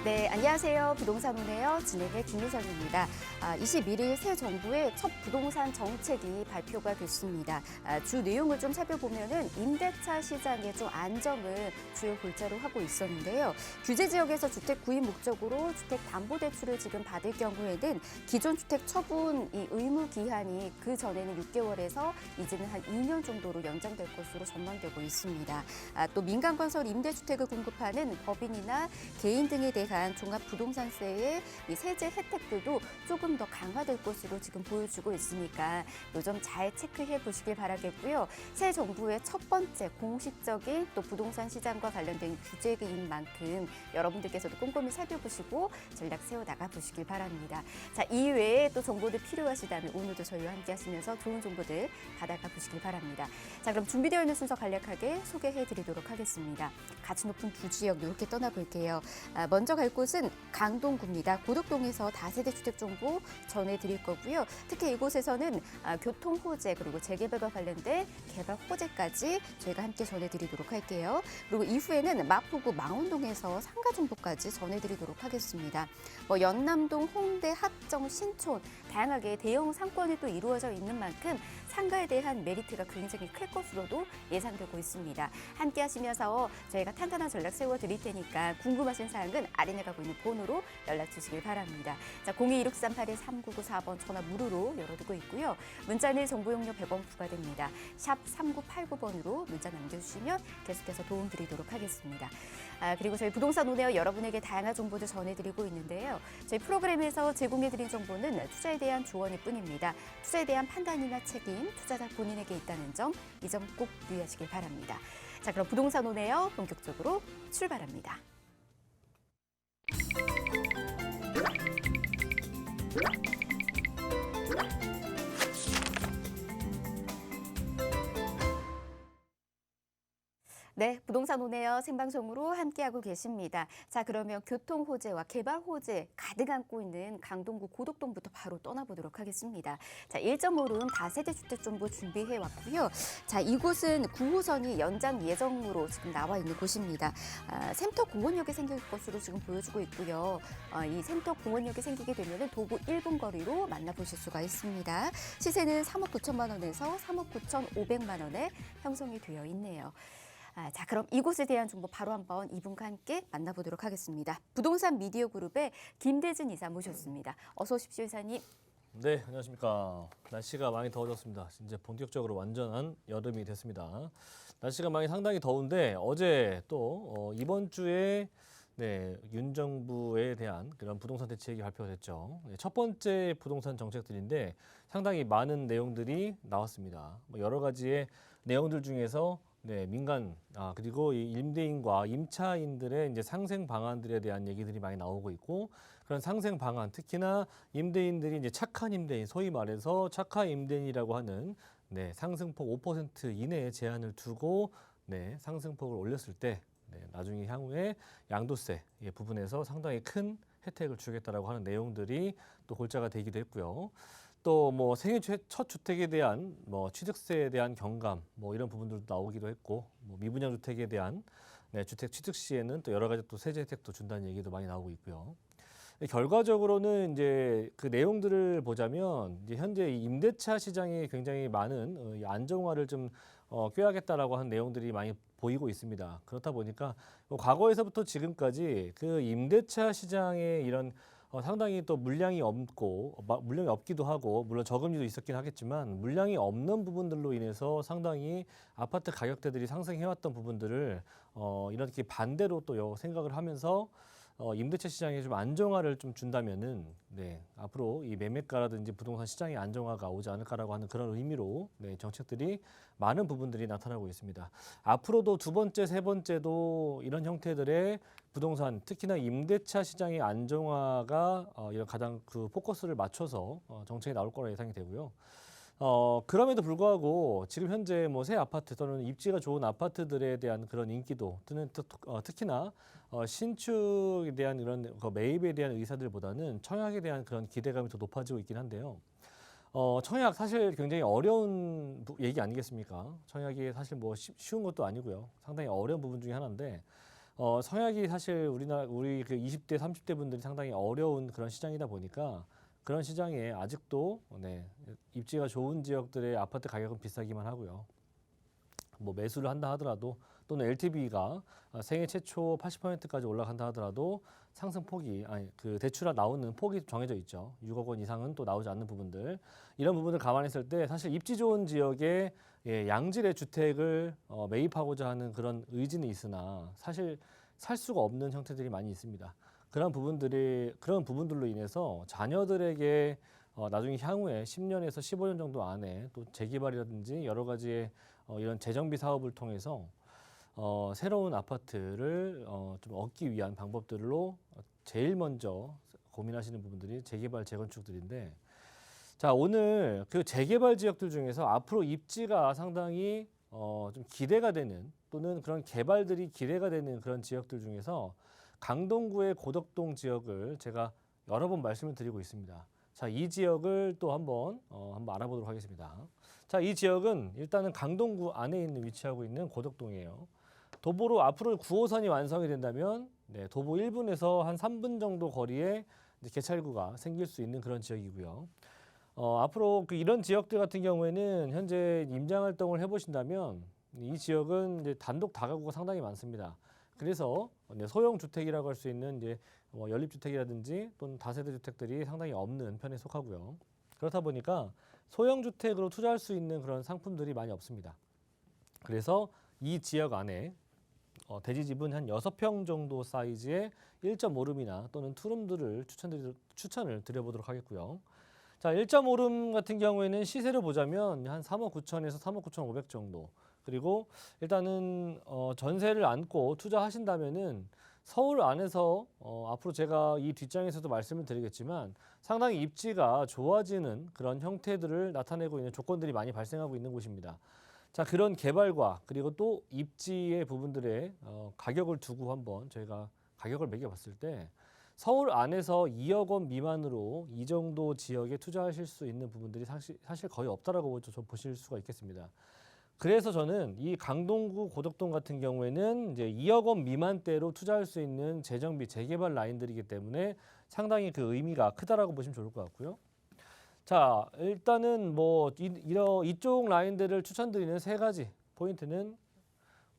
네, 안녕하세요. 부동산 오네요. 진행의 김유선입니다. 21일 새 정부의 첫 부동산 정책이 발표가 됐습니다. 주 내용을 좀 살펴보면은 임대차 시장의 좀 안정을 주요 골자로 하고 있었는데요. 규제 지역에서 주택 구입 목적으로 주택담보대출을 지금 받을 경우에는 기존 주택 처분 이 의무 기한이 그 전에는 6개월에서 이제는 한 2년 정도로 연장될 것으로 전망되고 있습니다. 또 민간건설 임대주택을 공급하는 법인이나 개인 등에 대한 종합부동산세의 이 세제 혜택들도 조금 더 강화될 것으로 지금 보여주고 있으니까 이 점 잘 체크해 보시길 바라겠고요. 새 정부의 첫 번째 공식적인 또 부동산 시장과 관련된 규제인 만큼 여러분들께서도 꼼꼼히 살펴보시고 전략 세워 나가 보시길 바랍니다. 자, 이외에 또 정보들 필요하시다면 오늘도 저희와 함께 하시면서 좋은 정보들 받아가 보시길 바랍니다. 자, 그럼 준비되어 있는 순서 간략하게 소개해 드리도록 하겠습니다. 가치 높은 두 지역 이렇게 떠나볼게요. 먼저 갈 곳은 강동구입니다. 고덕동에서 다세대 주택 정보 전해드릴 거고요. 특히 이곳에서는 교통 호재 그리고 재개발과 관련된 개발 호재까지 저희가 함께 전해드리도록 할게요. 그리고 이후에는 마포구 망원동에서 상가 정보까지 전해드리도록 하겠습니다. 연남동, 홍대, 합정, 신촌 다양하게 대형 상권이 또 이루어져 있는 만큼 상가에 대한 메리트가 굉장히 클 것으로도 예상되고 있습니다. 함께 하시면서 저희가 탄탄한 전략 세워드릴 테니까 궁금하신 사항은 아래 나가고 있는 번호로 연락 주시길 바랍니다. 자, 02-6381-3994번 전화 무료로 열어두고 있고요. 문자는 정보용료 100원 부과됩니다. 샵 3989번으로 문자 남겨주시면 계속해서 도움 드리도록 하겠습니다. 그리고 저희 부동산 오네어 여러분에게 다양한 정보들 전해드리고 있는데요. 저희 프로그램에서 제공해드린 정보는 투자에 대한 조언일 뿐입니다. 투자에 대한 판단이나 책임, 투자자 본인에게 있다는 점, 이 점 꼭 유의하시길 바랍니다. 자, 그럼 부동산 오네어 본격적으로 출발합니다. 네, 부동산 오네요 생방송으로 함께하고 계십니다. 자, 그러면 교통 호재와 개발 호재 가득 안고 있는 강동구 고덕동부터 바로 떠나보도록 하겠습니다. 자, 1.5룸 다세대 주택 정보 준비해 왔고요. 자, 이곳은 9호선이 연장 예정으로 지금 나와 있는 곳입니다. 샘터 공원역이 생길 것으로 지금 보여주고 있고요. 이 샘터 공원역이 생기게 되면 도보 1분 거리로 만나보실 수가 있습니다. 시세는 3억 9천만 원에서 3억 9천5백만 원에 형성이 되어 있네요. 자, 그럼 이곳에 대한 정보 바로 한번 이분과 함께 만나보도록 하겠습니다. 부동산 미디어 그룹의 김대진 이사 모셨습니다. 어서 오십시오, 이사님. 네, 안녕하십니까. 날씨가 많이 더워졌습니다. 이제 본격적으로 완전한 여름이 됐습니다. 날씨가 많이 상당히 더운데 어제 또 이번 주에 윤 정부에 대한 그런 부동산 대책이 발표됐죠. 첫 번째 부동산 정책들인데 상당히 많은 내용들이 나왔습니다. 여러 가지의 내용들 중에서 민간 그리고 이 임대인과 임차인들의 이제 상생 방안들에 대한 얘기들이 많이 나오고 있고 그런 상생 방안 특히나 임대인들이 이제 착한 임대인 소위 말해서 착한 임대인이라고 하는 상승폭 5% 이내에 제한을 두고 상승폭을 올렸을 때 나중에 향후에 양도세 부분에서 상당히 큰 혜택을 주겠다라고 하는 내용들이 또 골자가 되기도 했고요. 또 생애 첫 주택에 대한 취득세에 대한 경감 이런 부분들도 나오기도 했고 미분양 주택에 대한 주택 취득 시에는 또 여러 가지 또 세제 혜택도 준다는 얘기도 많이 나오고 있고요. 결과적으로는 이제 그 내용들을 보자면 이제 현재 임대차 시장이 굉장히 많은 안정화를 좀 꾀하겠다라고 하는 내용들이 많이 보이고 있습니다. 그렇다 보니까 과거에서부터 지금까지 그 임대차 시장의 이런 상당히 또 물량이 없기도 하고 물론 저금리도 있었긴 하겠지만 물량이 없는 부분들로 인해서 상당히 아파트 가격대들이 상승해왔던 부분들을 이렇게 반대로 또 생각을 하면서 임대차 시장에 좀 안정화를 좀 준다면은 앞으로 이 매매가라든지 부동산 시장의 안정화가 오지 않을까라고 하는 그런 의미로 정책들이 많은 부분들이 나타나고 있습니다. 앞으로도 두 번째, 세 번째도 이런 형태들의 부동산 특히나 임대차 시장의 안정화가 이런 가장 그 포커스를 맞춰서 정책이 나올 거라 예상이 되고요. 그럼에도 불구하고 지금 현재 새 아파트 또는 입지가 좋은 아파트들에 대한 그런 인기도 또는 특히나 신축에 대한 이런 매입에 대한 의사들보다는 청약에 대한 그런 기대감이 더 높아지고 있긴 한데요. 청약 사실 굉장히 어려운 얘기 아니겠습니까? 청약이 사실 쉬운 것도 아니고요. 상당히 어려운 부분 중에 하나인데 청약이 사실 우리 그 20대, 30대 분들이 상당히 어려운 그런 시장이다 보니까 그런 시장에 아직도 입지가 좋은 지역들의 아파트 가격은 비싸기만 하고요. 뭐 매수를 한다 하더라도 또는 LTV가 생애 최초 80%까지 올라간다 하더라도 상승폭이 그 대출이 나오는 폭이 정해져 있죠. 6억 원 이상은 또 나오지 않는 부분들. 이런 부분을 감안했을 때 사실 입지 좋은 지역에 양질의 주택을 매입하고자 하는 그런 의지는 있으나 사실 살 수가 없는 형태들이 많이 있습니다. 그런 부분들로 인해서 자녀들에게 나중에 향후에 10년에서 15년 정도 안에 또 재개발이라든지 여러 가지의 이런 재정비 사업을 통해서 새로운 아파트를 좀 얻기 위한 방법들로 제일 먼저 고민하시는 부분들이 재개발, 재건축들인데, 자, 오늘 그 재개발 지역들 중에서 앞으로 입지가 상당히 좀 기대가 되는 또는 그런 개발들이 기대가 되는 그런 지역들 중에서 강동구의 고덕동 지역을 제가 여러 번 말씀을 드리고 있습니다. 자, 이 지역을 또 한번 알아보도록 하겠습니다. 자, 이 지역은 일단은 강동구 안에 위치하고 있는 고덕동이에요. 도보로 앞으로 9호선이 완성이 된다면 도보 1분에서 한 3분 정도 거리에 개찰구가 생길 수 있는 그런 지역이고요. 앞으로 이런 지역들 같은 경우에는 현재 임장 활동을 해보신다면 이 지역은 이제 단독 다가구가 상당히 많습니다. 그래서 소형 주택이라고 할 수 있는 뭐 연립주택이라든지 또는 다세대 주택들이 상당히 없는 편에 속하고요. 그렇다 보니까 소형 주택으로 투자할 수 있는 그런 상품들이 많이 없습니다. 그래서 이 지역 안에 대지집은 한 6평 정도 사이즈의 1.5룸이나 또는 투룸들을 추천을 드려보도록 하겠고요. 자, 1.5룸 같은 경우에는 시세를 보자면 한 3억 9천에서 3억 9천5백 정도. 그리고 일단은 전세를 안고 투자하신다면은 서울 안에서 앞으로 제가 이 뒷장에서도 말씀을 드리겠지만 상당히 입지가 좋아지는 그런 형태들을 나타내고 있는 조건들이 많이 발생하고 있는 곳입니다. 자, 그런 개발과 그리고 또 입지의 부분들의 가격을 두고 한번 저희가 가격을 매겨봤을 때 서울 안에서 2억 원 미만으로 이 정도 지역에 투자하실 수 있는 부분들이 사실 거의 없다라고 보실 수가 있겠습니다. 그래서 저는 이 강동구 고덕동 같은 경우에는 이제 2억 원 미만대로 투자할 수 있는 재정비, 재개발 라인들이기 때문에 상당히 그 의미가 크다라고 보시면 좋을 것 같고요. 자, 일단은 뭐 이쪽 라인들을 추천드리는 세 가지 포인트는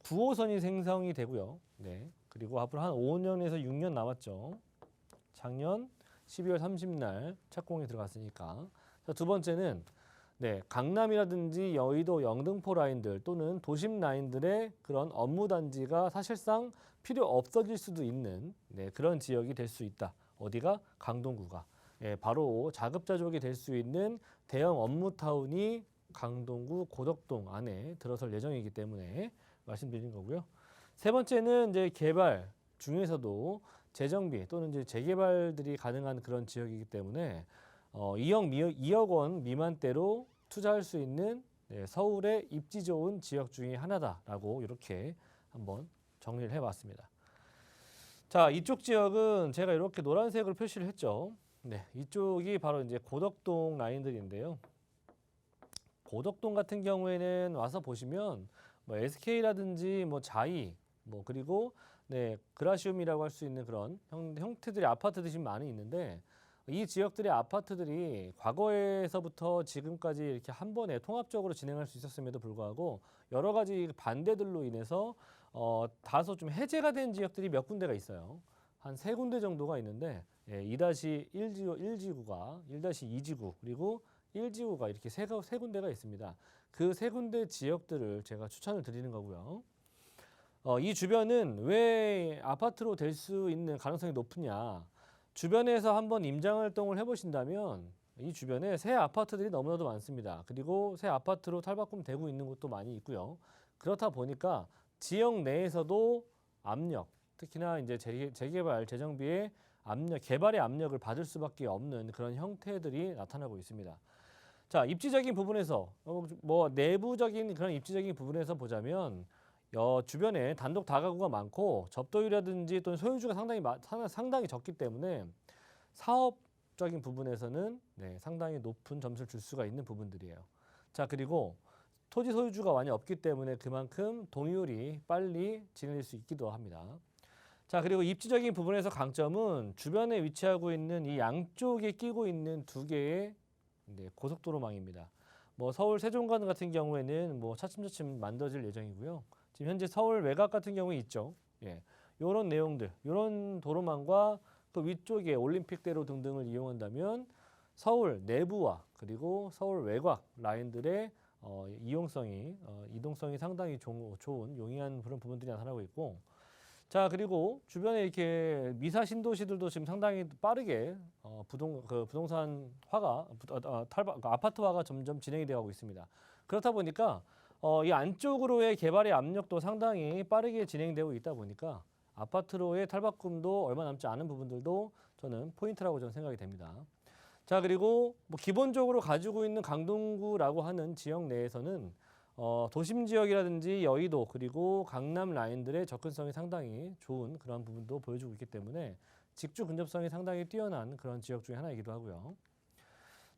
9호선이 생성이 되고요. 네. 그리고 앞으로 한 5년에서 6년 남았죠. 작년 12월 30날 착공이 들어갔으니까. 자, 두 번째는 강남이라든지 여의도, 영등포 라인들 또는 도심 라인들의 그런 업무 단지가 사실상 필요 없어질 수도 있는 그런 지역이 될 수 있다. 어디가? 강동구가. 바로 자급자족이 될 수 있는 대형 업무타운이 강동구 고덕동 안에 들어설 예정이기 때문에 말씀드린 거고요. 세 번째는 이제 개발 중에서도 재정비 또는 이제 재개발들이 가능한 그런 지역이기 때문에 2억 원 미만대로 투자할 수 있는 서울의 입지 좋은 지역 중에 하나다라고 이렇게 한번 정리를 해봤습니다. 자, 이쪽 지역은 제가 이렇게 노란색으로 표시를 했죠. 이쪽이 바로 이제 고덕동 라인들인데요. 고덕동 같은 경우에는 와서 보시면 뭐 SK라든지 뭐 자이 그리고 그라시움이라고 할 수 있는 그런 형태들의 아파트들이 지금 많이 있는데 이 지역들의 아파트들이 과거에서부터 지금까지 이렇게 한 번에 통합적으로 진행할 수 있었음에도 불구하고 여러 가지 반대들로 인해서 다소 좀 해제가 된 지역들이 몇 군데가 있어요. 한 3군데 정도가 있는데 2-1지구가 1-2지구 그리고 1지구가 이렇게 세 군데가 있습니다. 그 3군데 지역들을 제가 추천을 드리는 거고요. 이 주변은 왜 아파트로 될 수 있는 가능성이 높으냐? 주변에서 한번 임장 활동을 해보신다면 이 주변에 새 아파트들이 너무나도 많습니다. 그리고 새 아파트로 탈바꿈되고 있는 곳도 많이 있고요. 그렇다 보니까 지역 내에서도 압력, 특히나 이제 재개발, 재정비의 압력, 개발의 압력을 받을 수밖에 없는 그런 형태들이 나타나고 있습니다. 자, 입지적인 부분에서 뭐 내부적인 그런 입지적인 부분에서 보자면 주변에 단독 다가구가 많고 접도율이라든지 또는 소유주가 상당히 적기 때문에 사업적인 부분에서는 상당히 높은 점수를 줄 수가 있는 부분들이에요. 자, 그리고 토지 소유주가 많이 없기 때문에 그만큼 동의율이 빨리 진행될 수 있기도 합니다. 자, 그리고 입지적인 부분에서 강점은 주변에 위치하고 있는 이 양쪽에 끼고 있는 두 개의 고속도로망입니다. 뭐 서울 세종간 같은 경우에는 뭐 차츰차츰 만들어질 예정이고요. 지금 현재 서울 외곽 같은 경우에 있죠. 예. 요런 내용들, 요런 도로망과 그 위쪽에 올림픽대로 등등을 이용한다면 서울 내부와 그리고 서울 외곽 라인들의 이동성이 상당히 좋은 용이한 그런 부분들이 나타나고 있고, 자, 그리고 주변에 이렇게 미사 신도시들도 지금 상당히 빠르게 부동산화가 아파트화가 점점 진행이 되어 가고 있습니다. 그렇다 보니까 이 안쪽으로의 개발의 압력도 상당히 빠르게 진행되고 있다 보니까 아파트로의 탈바꿈도 얼마 남지 않은 부분들도 저는 포인트라고 저는 생각이 됩니다. 자, 그리고 뭐 기본적으로 가지고 있는 강동구라고 하는 지역 내에서는 도심 지역이라든지 여의도 그리고 강남 라인들의 접근성이 상당히 좋은 그런 부분도 보여주고 있기 때문에 직주 근접성이 상당히 뛰어난 그런 지역 중에 하나이기도 하고요.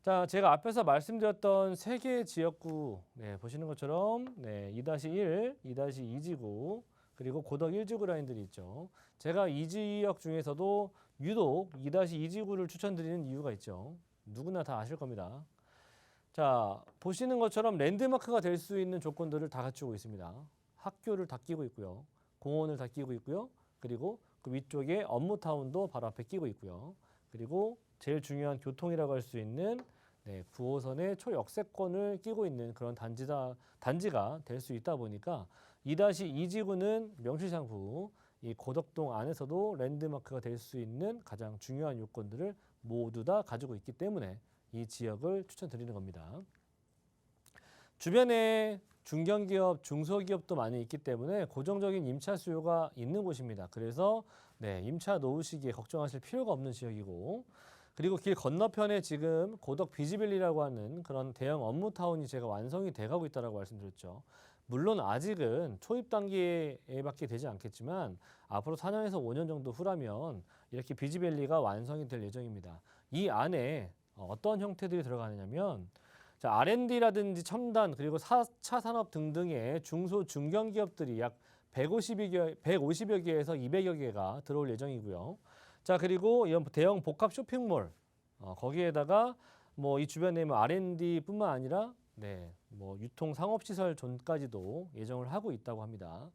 자, 제가 앞에서 말씀드렸던 세 개의 지역구 보시는 것처럼 2-1, 2-2지구 그리고 고덕 1지구 라인들이 있죠. 제가 이 지역 중에서도 유독 2-2지구를 추천드리는 이유가 있죠. 누구나 다 아실 겁니다. 자, 보시는 것처럼 랜드마크가 될 수 있는 조건들을 다 갖추고 있습니다. 학교를 다 끼고 있고요. 공원을 다 끼고 있고요. 그리고 그 위쪽에 업무타운도 바로 앞에 끼고 있고요. 그리고 제일 중요한 교통이라고 할 수 있는 9호선의 초역세권을 끼고 있는 그런 단지가 될 수 있다 보니까 2-2지구는 명실상부 이 고덕동 안에서도 랜드마크가 될 수 있는 가장 중요한 요건들을 모두 다 가지고 있기 때문에 이 지역을 추천드리는 겁니다. 주변에 중견기업, 중소기업도 많이 있기 때문에 고정적인 임차 수요가 있는 곳입니다. 그래서 임차 놓으시기에 걱정하실 필요가 없는 지역이고, 그리고 길 건너편에 지금 고덕 비지밸리라고 하는 그런 대형 업무타운이 제가 완성이 돼가고 있다고 말씀드렸죠. 물론 아직은 초입 단계에밖에 되지 않겠지만 앞으로 4년에서 5년 정도 후라면 이렇게 비지밸리가 완성이 될 예정입니다. 이 안에 어떤 형태들이 들어가느냐면 자, R&D라든지 첨단 그리고 4차 산업 등등의 중소 중견기업들이 약 150여 개에서 200여 개가 들어올 예정이고요. 자, 그리고 이런 대형 복합 쇼핑몰 거기에다가 뭐 이 주변에 뭐 R&D뿐만 아니라 뭐 유통 상업시설 존까지도 예정을 하고 있다고 합니다.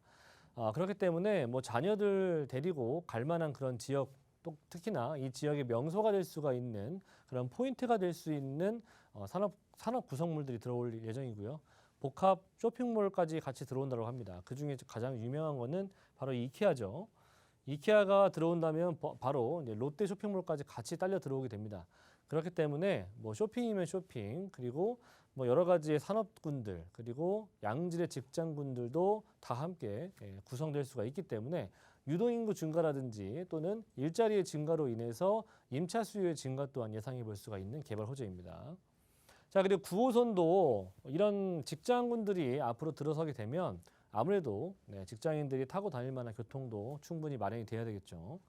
그렇기 때문에 뭐 자녀들 데리고 갈 만한 그런 지역, 또 특히나 이 지역의 명소가 될 수가 있는 그런 포인트가 될 수 있는 산업 구성물들이 들어올 예정이고요. 복합 쇼핑몰까지 같이 들어온다고 합니다. 그중에 가장 유명한 거는 바로 이케아죠. 이케아가 들어온다면 바로 이제 롯데 쇼핑몰까지 같이 딸려 들어오게 됩니다. 그렇기 때문에 뭐 쇼핑이면 쇼핑, 그리고 뭐 여러 가지의 산업군들, 그리고 양질의 직장군들도 다 함께 구성될 수가 있기 때문에 유동인구 증가라든지 또는 일자리의 증가로 인해서 임차 수요의 증가 또한 예상해 볼 수가 있는 개발 호재입니다. 자, 그리고 9호선도 이런 직장군들이 앞으로 들어서게 되면 아무래도 직장인들이 타고 다닐 만한 교통도 충분히 마련이 돼야 되겠죠.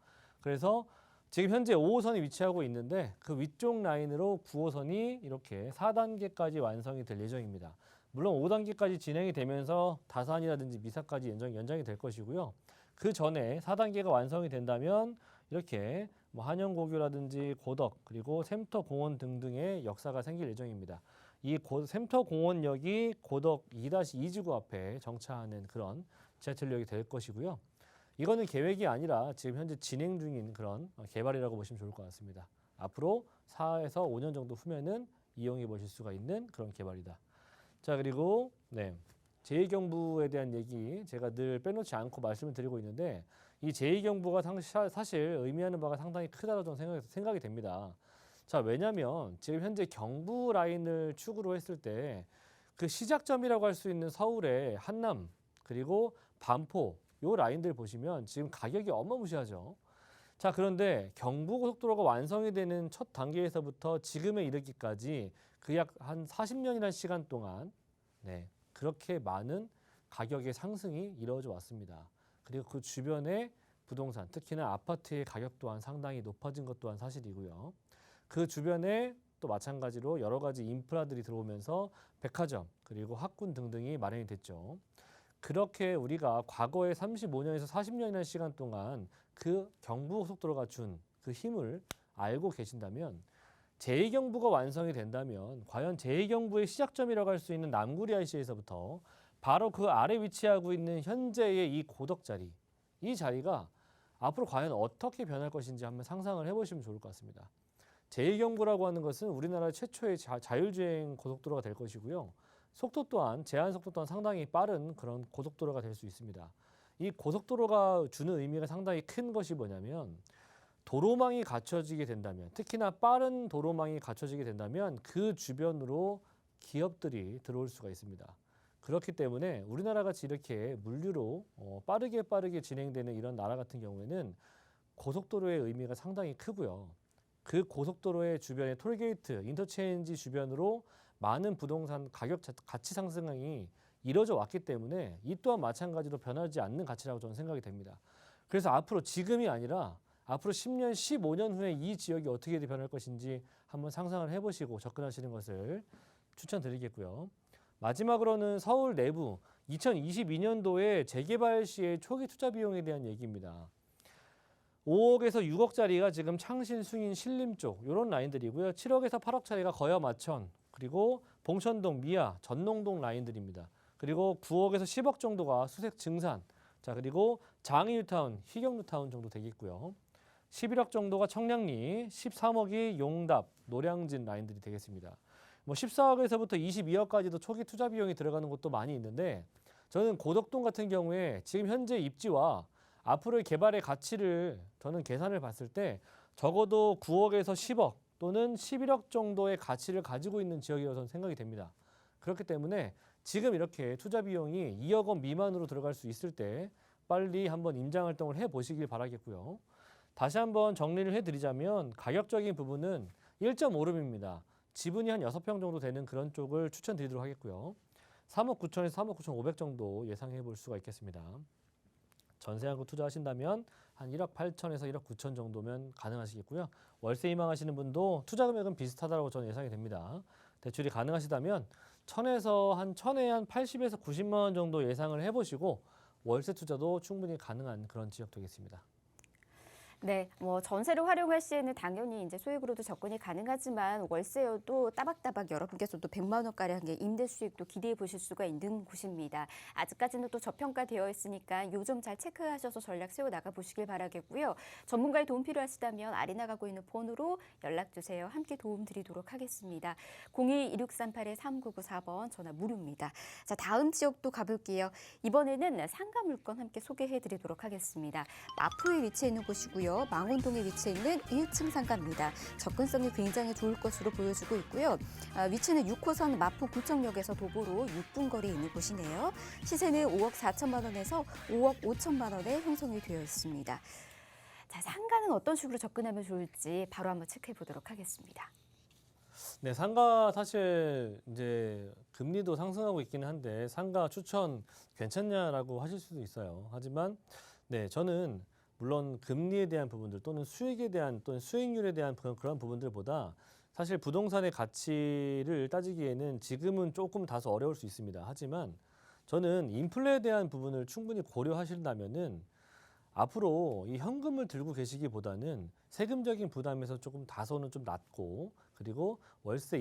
그래서 지금 현재 5호선이 위치하고 있는데 그 위쪽 라인으로 9호선이 이렇게 4단계까지 완성이 될 예정입니다. 물론 5단계까지 진행이 되면서 다산이라든지 미사까지 연장이 될 것이고요. 그 전에 4단계가 완성이 된다면 이렇게 뭐 한영고교라든지 고덕 그리고 샘터공원 등등의 역사가 생길 예정입니다. 이 샘터공원역이 고덕 2-2지구 앞에 정차하는 그런 지하철역이 될 것이고요. 이거는 계획이 아니라 지금 현재 진행 중인 그런 개발이라고 보시면 좋을 것 같습니다. 앞으로 4에서 5년 정도 후면은 이용해 보실 수가 있는 그런 개발이다. 자, 그리고 제2경부에 대한 얘기 제가 늘 빼놓지 않고 말씀을 드리고 있는데 이 제2경부가 사실 의미하는 바가 상당히 크다고 저는 생각이 됩니다. 자, 왜냐하면 지금 현재 경부 라인을 축으로 했을 때 그 시작점이라고 할 수 있는 서울의 한남 그리고 반포 요 라인들 보시면 지금 가격이 어마무시하죠. 자, 그런데 경부고속도로가 완성이 되는 첫 단계에서부터 지금에 이르기까지 그 약 한 40년이라는 시간 동안 그렇게 많은 가격의 상승이 이루어져 왔습니다. 그리고 그 주변의 부동산, 특히나 아파트의 가격 또한 상당히 높아진 것 또한 사실이고요. 그 주변에 또 마찬가지로 여러 가지 인프라들이 들어오면서 백화점 그리고 학군 등등이 마련이 됐죠. 그렇게 우리가 과거에 35년에서 40년이라는 시간 동안 그 경부고속도로가 준 그 힘을 알고 계신다면 제2경부가 완성이 된다면 과연 제2경부의 시작점이라고 할 수 있는 남구리 IC에서부터 바로 그 아래 위치하고 있는 현재의 이 고덕 자리, 이 자리가 앞으로 과연 어떻게 변할 것인지 한번 상상을 해보시면 좋을 것 같습니다. 제2경부라고 하는 것은 우리나라 최초의 자율주행 고속도로가 될 것이고요. 속도 또한 제한 속도 또한 상당히 빠른 그런 고속도로가 될 수 있습니다. 이 고속도로가 주는 의미가 상당히 큰 것이 뭐냐면 도로망이 갖춰지게 된다면, 특히나 빠른 도로망이 갖춰지게 된다면 그 주변으로 기업들이 들어올 수가 있습니다. 그렇기 때문에 우리나라 같이 이렇게 물류로 빠르게 진행되는 이런 나라 같은 경우에는 고속도로의 의미가 상당히 크고요. 그 고속도로의 주변에 톨게이트, 인터체인지 주변으로 많은 부동산 가격 가치 상승이 이뤄져 왔기 때문에 이 또한 마찬가지로 변하지 않는 가치라고 저는 생각이 됩니다. 그래서 앞으로 지금이 아니라 앞으로 10년, 15년 후에 이 지역이 어떻게 변할 것인지 한번 상상을 해보시고 접근하시는 것을 추천드리겠고요. 마지막으로는 서울 내부 2022년도에 재개발 시의 초기 투자 비용에 대한 얘기입니다. 5억에서 6억짜리가 지금 창신, 숭인, 신림 쪽 이런 라인들이고요. 7억에서 8억짜리가 거여 마천, 그리고 봉천동, 미아, 전농동 라인들입니다. 그리고 9억에서 10억 정도가 수색 증산, 자 그리고 장이뉴타운, 희경뉴타운 정도 되겠고요. 11억 정도가 청량리, 13억이 용답, 노량진 라인들이 되겠습니다. 14억에서부터 22억까지도 초기 투자 비용이 들어가는 곳도 많이 있는데 저는 고덕동 같은 경우에 지금 현재 입지와 앞으로의 개발의 가치를 저는 계산을 봤을 때 적어도 9억에서 10억 또는 11억 정도의 가치를 가지고 있는 지역이라고 저는 생각이 됩니다. 그렇기 때문에 지금 이렇게 투자 비용이 2억 원 미만으로 들어갈 수 있을 때 빨리 한번 임장 활동을 해보시길 바라겠고요. 다시 한번 정리를 해드리자면 가격적인 부분은 1.5룸입니다. 지분이 한 6평 정도 되는 그런 쪽을 추천드리도록 하겠고요. 3억 9천에서 3억 9천5백 정도 예상해 볼 수가 있겠습니다. 전세한국 투자하신다면 한 1억 8천에서 1억 9천 정도면 가능하시겠고요. 월세 희망하시는 분도 투자 금액은 비슷하다고 저는 예상이 됩니다. 대출이 가능하시다면 천에 한 80에서 90만 원 정도 예상을 해보시고 월세 투자도 충분히 가능한 그런 지역 되겠습니다. 네, 전세를 활용할 시에는 당연히 이제 소액으로도 접근이 가능하지만 월세여도 따박따박 여러분께서도 100만 원가량의 임대 수익도 기대해 보실 수가 있는 곳입니다. 아직까지는 또 저평가되어 있으니까 요점 잘 체크하셔서 전략 세워 나가 보시길 바라겠고요. 전문가의 도움 필요하시다면 아래 나가고 있는 폰으로 연락 주세요. 함께 도움 드리도록 하겠습니다. 02-2638-3994번 전화 무료입니다. 자, 다음 지역도 가볼게요. 이번에는 상가 물건 함께 소개해 드리도록 하겠습니다. 마포에 위치해 있는 곳이고요. 망원동에 위치해 있는 1층 상가입니다. 접근성이 굉장히 좋을 것으로 보여지고 있고요. 위치는 6호선 마포구청역에서 도보로 6분 거리에 있는 곳이네요. 시세는 5억 4천만 원에서 5억 5천만 원에 형성이 되어 있습니다. 자, 상가는 어떤 식으로 접근하면 좋을지 바로 한번 체크해 보도록 하겠습니다. 네, 상가 사실 이제 금리도 상승하고 있기는 한데 상가 추천 괜찮냐라고 하실 수도 있어요. 하지만 네, 저는 물론 금리에 대한 부분들 또는 수익에 대한 또는 수익률에 대한 그런 부분들보다 사실 부동산의 가치를 따지기에는 지금은 조금 다소 어려울 수 있습니다. 하지만 저는 인플레에 대한 부분을 충분히 고려하신다면은 앞으로 이 현금을 들고 계시기보다는 세금적인 부담에서 조금 다소는 좀 낮고 그리고 월세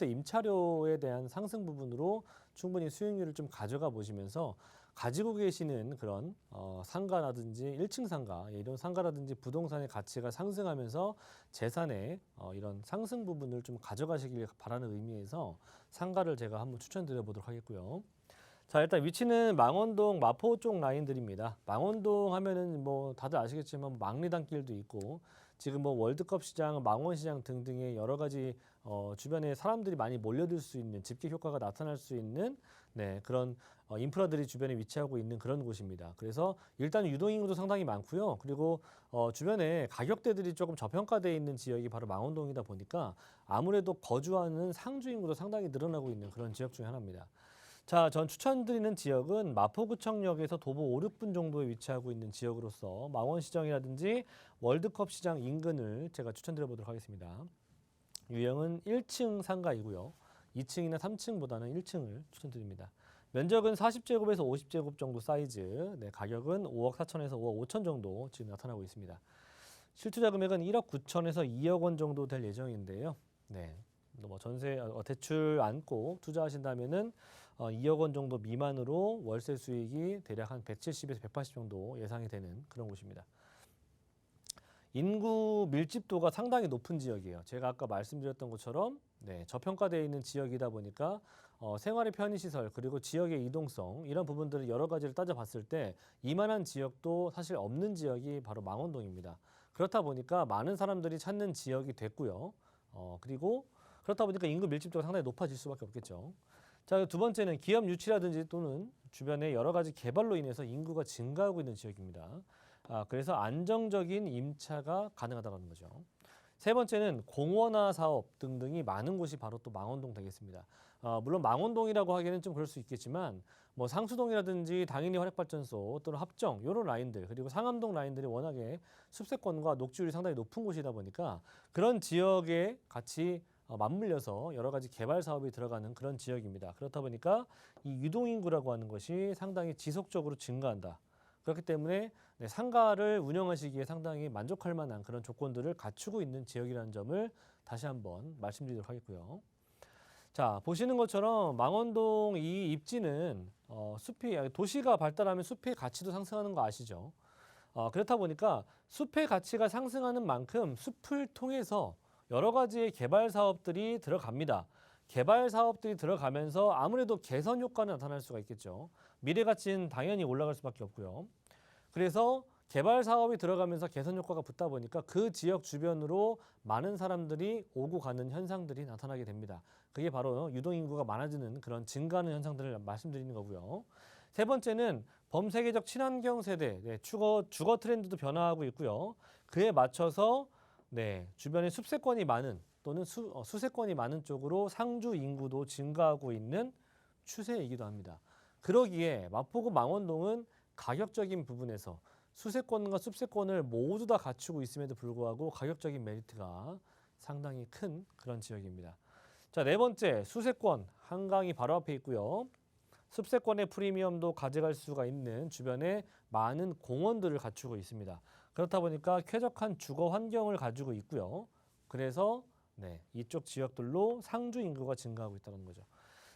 임차료에 대한 상승 부분으로 충분히 수익률을 좀 가져가 보시면서 가지고 계시는 그런 상가라든지 1층 상가 이런 상가라든지 부동산의 가치가 상승하면서 재산의 이런 상승 부분을 좀 가져가시길 바라는 의미에서 상가를 제가 한번 추천드려 보도록 하겠고요. 자, 일단 위치는 망원동, 마포 쪽 라인들입니다. 망원동 하면은 뭐 다들 아시겠지만 망리단길도 있고 지금 뭐 월드컵 시장, 망원시장 등등의 여러 가지 주변에 사람들이 많이 몰려들 수 있는 집계 효과가 나타날 수 있는 네, 그런 인프라들이 주변에 위치하고 있는 그런 곳입니다. 그래서 일단 유동인구도 상당히 많고요. 그리고 주변에 가격대들이 조금 저평가되어 있는 지역이 바로 망원동이다 보니까 아무래도 거주하는 상주 인구도 상당히 늘어나고 있는 그런 지역 중에 하나입니다. 자, 전 추천드리는 지역은 마포구청역에서 도보 5, 6분 정도에 위치하고 있는 지역으로서 망원시장이라든지 월드컵 시장 인근을 제가 추천드려 보도록 하겠습니다. 유형은 1층 상가이고요. 2층이나 3층보다는 1층을 추천드립니다. 면적은 40제곱에서 50제곱 정도 사이즈, 네, 가격은 5억 4천에서 5억 5천 정도 지금 나타나고 있습니다. 실투자 금액은 1억 9천에서 2억 원 정도 될 예정인데요. 네, 뭐 전세 대출 안고 투자하신다면은 2억 원 정도 미만으로 월세 수익이 대략 한 170에서 180 정도 예상이 되는 그런 곳입니다. 인구 밀집도가 상당히 높은 지역이에요. 제가 아까 말씀드렸던 것처럼 네, 저평가되어 있는 지역이다 보니까 생활의 편의시설 그리고 지역의 이동성 이런 부분들을 여러 가지를 따져봤을 때 이만한 지역도 사실 없는 지역이 바로 망원동입니다. 그렇다 보니까 많은 사람들이 찾는 지역이 됐고요. 그리고 그렇다 보니까 인구 밀집도가 상당히 높아질 수밖에 없겠죠. 자, 두 번째는 기업 유치라든지 또는 주변의 여러 가지 개발로 인해서 인구가 증가하고 있는 지역입니다. 그래서 안정적인 임차가 가능하다는 거죠. 세 번째는 공원화 사업 등등이 많은 곳이 바로 또 망원동 되겠습니다. 물론 망원동이라고 하기에는 좀 그럴 수 있겠지만 뭐 상수동이라든지 당연히 화력발전소 또는 합정 이런 라인들 그리고 상암동 라인들이 워낙에 숲세권과 녹지율이 상당히 높은 곳이다 보니까 그런 지역에 같이 맞물려서 여러 가지 개발 사업이 들어가는 그런 지역입니다. 그렇다 보니까 이 유동인구라고 하는 것이 상당히 지속적으로 증가한다. 그렇기 때문에 네, 상가를 운영하시기에 상당히 만족할 만한 그런 조건들을 갖추고 있는 지역이라는 점을 다시 한번 말씀드리도록 하겠고요. 자, 보시는 것처럼 망원동 이 입지는 도시가 발달하면 숲의 가치도 상승하는 거 아시죠? 그렇다 보니까 숲의 가치가 상승하는 만큼 숲을 통해서 여러 가지의 개발 사업들이 들어갑니다. 개발 사업들이 들어가면서 아무래도 개선 효과는 나타날 수가 있겠죠. 미래 가치는 당연히 올라갈 수밖에 없고요. 그래서 개발 사업이 들어가면서 개선 효과가 붙다 보니까 그 지역 주변으로 많은 사람들이 오고 가는 현상들이 나타나게 됩니다. 그게 바로 유동인구가 많아지는 그런 증가하는 현상들을 말씀드리는 거고요. 세 번째는 범세계적 친환경 세대, 네, 주거 트렌드도 변화하고 있고요. 그에 맞춰서 네, 주변에 숲세권이 많은 또는 수세권이 많은 쪽으로 상주 인구도 증가하고 있는 추세이기도 합니다. 그러기에 마포구 망원동은 가격적인 부분에서 수세권과 숲세권을 모두 다 갖추고 있음에도 불구하고 가격적인 메리트가 상당히 큰 그런 지역입니다. 자, 네 번째, 수세권, 한강이 바로 앞에 있고요. 숲세권의 프리미엄도 가져갈 수가 있는 주변에 많은 공원들을 갖추고 있습니다. 그렇다 보니까 쾌적한 주거 환경을 가지고 있고요. 그래서 네, 이쪽 지역들로 상주 인구가 증가하고 있다는 거죠.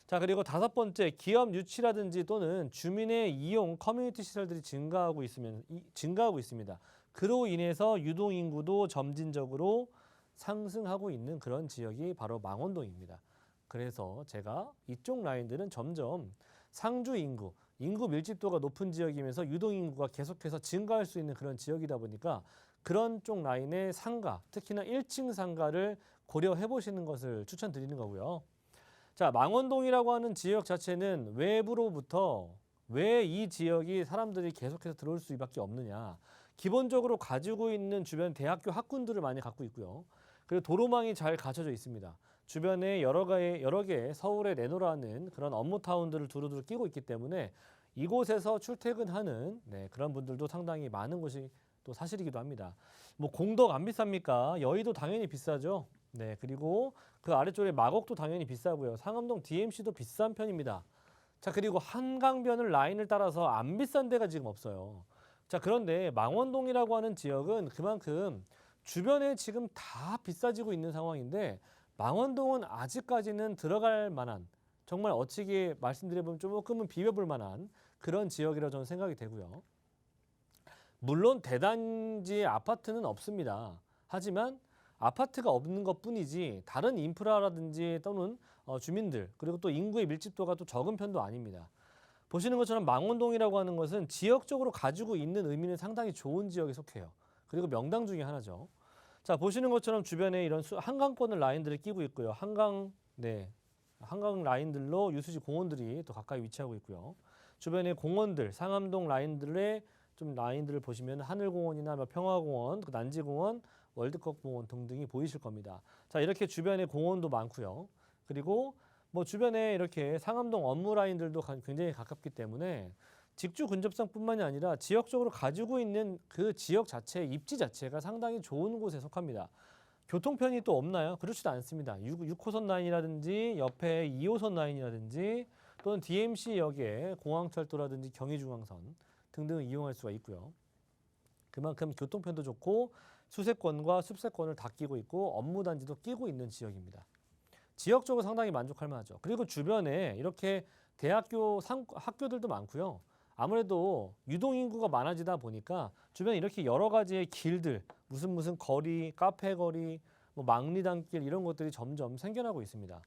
자, 그리고 다섯 번째, 기업 유치라든지 또는 주민의 이용 커뮤니티 시설들이 증가하고 있습니다. 그로 인해서 유동 인구도 점진적으로 상승하고 있는 그런 지역이 바로 망원동입니다. 그래서 제가 이쪽 라인들은 점점 상주 인구 밀집도가 높은 지역이면서 유동 인구가 계속해서 증가할 수 있는 그런 지역이다 보니까 그런 쪽 라인의 상가, 특히나 1층 상가를 고려해 보시는 것을 추천드리는 거고요. 자, 망원동이라고 하는 지역 자체는 외부로부터 왜 이 지역이 사람들이 계속해서 들어올 수밖에 없느냐. 기본적으로 가지고 있는 주변 대학교 학군들을 많이 갖고 있고요. 그리고 도로망이 잘 갖춰져 있습니다. 주변에 여러 개의 서울에 내놓으라는 그런 업무타운들을 두루두루 끼고 있기 때문에 이곳에서 출퇴근하는 네, 그런 분들도 상당히 많은 곳이 또 사실이기도 합니다. 뭐 공덕 안 비쌉니까? 여의도 당연히 비싸죠. 네, 그리고 그 아래쪽에 마곡도 당연히 비싸고요. 상암동 DMC도 비싼 편입니다. 자, 그리고 한강변을 라인을 따라서 안 비싼 데가 지금 없어요. 자, 그런데 망원동이라고 하는 지역은 그만큼 주변에 지금 다 비싸지고 있는 상황인데 망원동은 아직까지는 들어갈 만한 정말 어찌게 말씀드려보면 조금은 비벼볼 만한 그런 지역이라고 저는 생각이 되고요. 물론 대단지의 아파트는 없습니다. 하지만 아파트가 없는 것뿐이지 다른 인프라라든지 또는 주민들 그리고 또 인구의 밀집도가 또 적은 편도 아닙니다. 보시는 것처럼 망원동이라고 하는 것은 지역적으로 가지고 있는 의미는 상당히 좋은 지역에 속해요. 그리고 명당 중에 하나죠. 자, 보시는 것처럼 주변에 이런 한강권을 라인들을 끼고 있고요. 한강 라인들로 유수지 공원들이 또 가까이 위치하고 있고요. 주변에 공원들, 상암동 라인들의 좀 라인들을 보시면 하늘공원이나 평화공원, 난지공원, 월드컵공원 등등이 보이실 겁니다. 자, 이렇게 주변에 공원도 많고요. 그리고 뭐 주변에 이렇게 상암동 업무 라인들도 굉장히 가깝기 때문에 직주 근접성뿐만이 아니라 지역적으로 가지고 있는 그 지역 자체의 입지 자체가 상당히 좋은 곳에 속합니다. 교통편이 또 없나요? 그렇지도 않습니다. 6호선 라인이라든지 옆에 2호선 라인이라든지 또는 DMC역에 공항철도라든지 경의중앙선 등등을 이용할 수가 있고요. 그만큼 교통편도 좋고 수세권과 숲세권을 다 끼고 있고 업무단지도 끼고 있는 지역입니다. 지역적으로 상당히 만족할 만하죠. 그리고 주변에 이렇게 학교들도 많고요. 아무래도 유동인구가 많아지다 보니까 주변에 이렇게 여러 가지의 길들, 무슨 거리, 카페 거리, 뭐 망리단길 이런 것들이 점점 생겨나고 있습니다.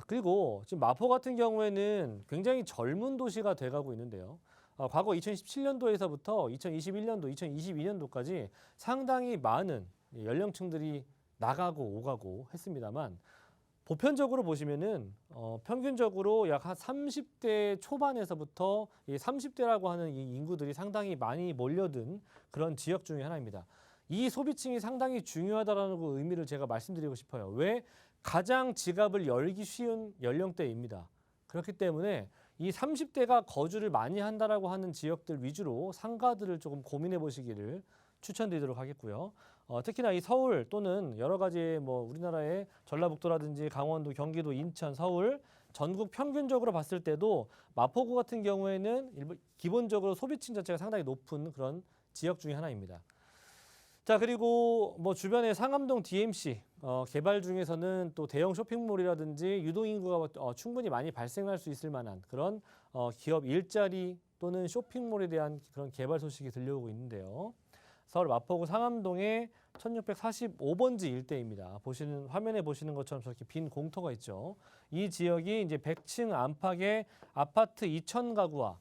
그리고 지금 마포 같은 경우에는 굉장히 젊은 도시가 돼가고 있는데요. 과거 2017년도에서부터 2021년도, 2022년도까지 상당히 많은 연령층들이 나가고 오가고 했습니다만 보편적으로 보시면은 평균적으로 약 한 30대 초반에서부터 이 30대라고 하는 이 인구들이 상당히 많이 몰려든 그런 지역 중에 하나입니다. 이 소비층이 상당히 중요하다라는 그 의미를 제가 말씀드리고 싶어요. 왜? 가장 지갑을 열기 쉬운 연령대입니다. 그렇기 때문에 이 30대가 거주를 많이 한다라고 하는 지역들 위주로 상가들을 조금 고민해 보시기를 추천드리도록 하겠고요. 특히나 이 서울 또는 여러 가지 뭐 우리나라의 전라북도라든지 강원도, 경기도, 인천, 서울 전국 평균적으로 봤을 때도 마포구 같은 경우에는 기본적으로 소비층 자체가 상당히 높은 그런 지역 중에 하나입니다. 자, 그리고 뭐 주변에 상암동 DMC 개발 중에서는 또 대형 쇼핑몰이라든지 유동인구가 충분히 많이 발생할 수 있을 만한 그런 기업 일자리 또는 쇼핑몰에 대한 그런 개발 소식이 들려오고 있는데요. 서울 마포구 상암동의 1645번지 일대입니다. 화면에 보시는 것처럼 저렇게 빈 공터가 있죠. 이 지역이 이제 100층 안팎의 아파트 2,000가구와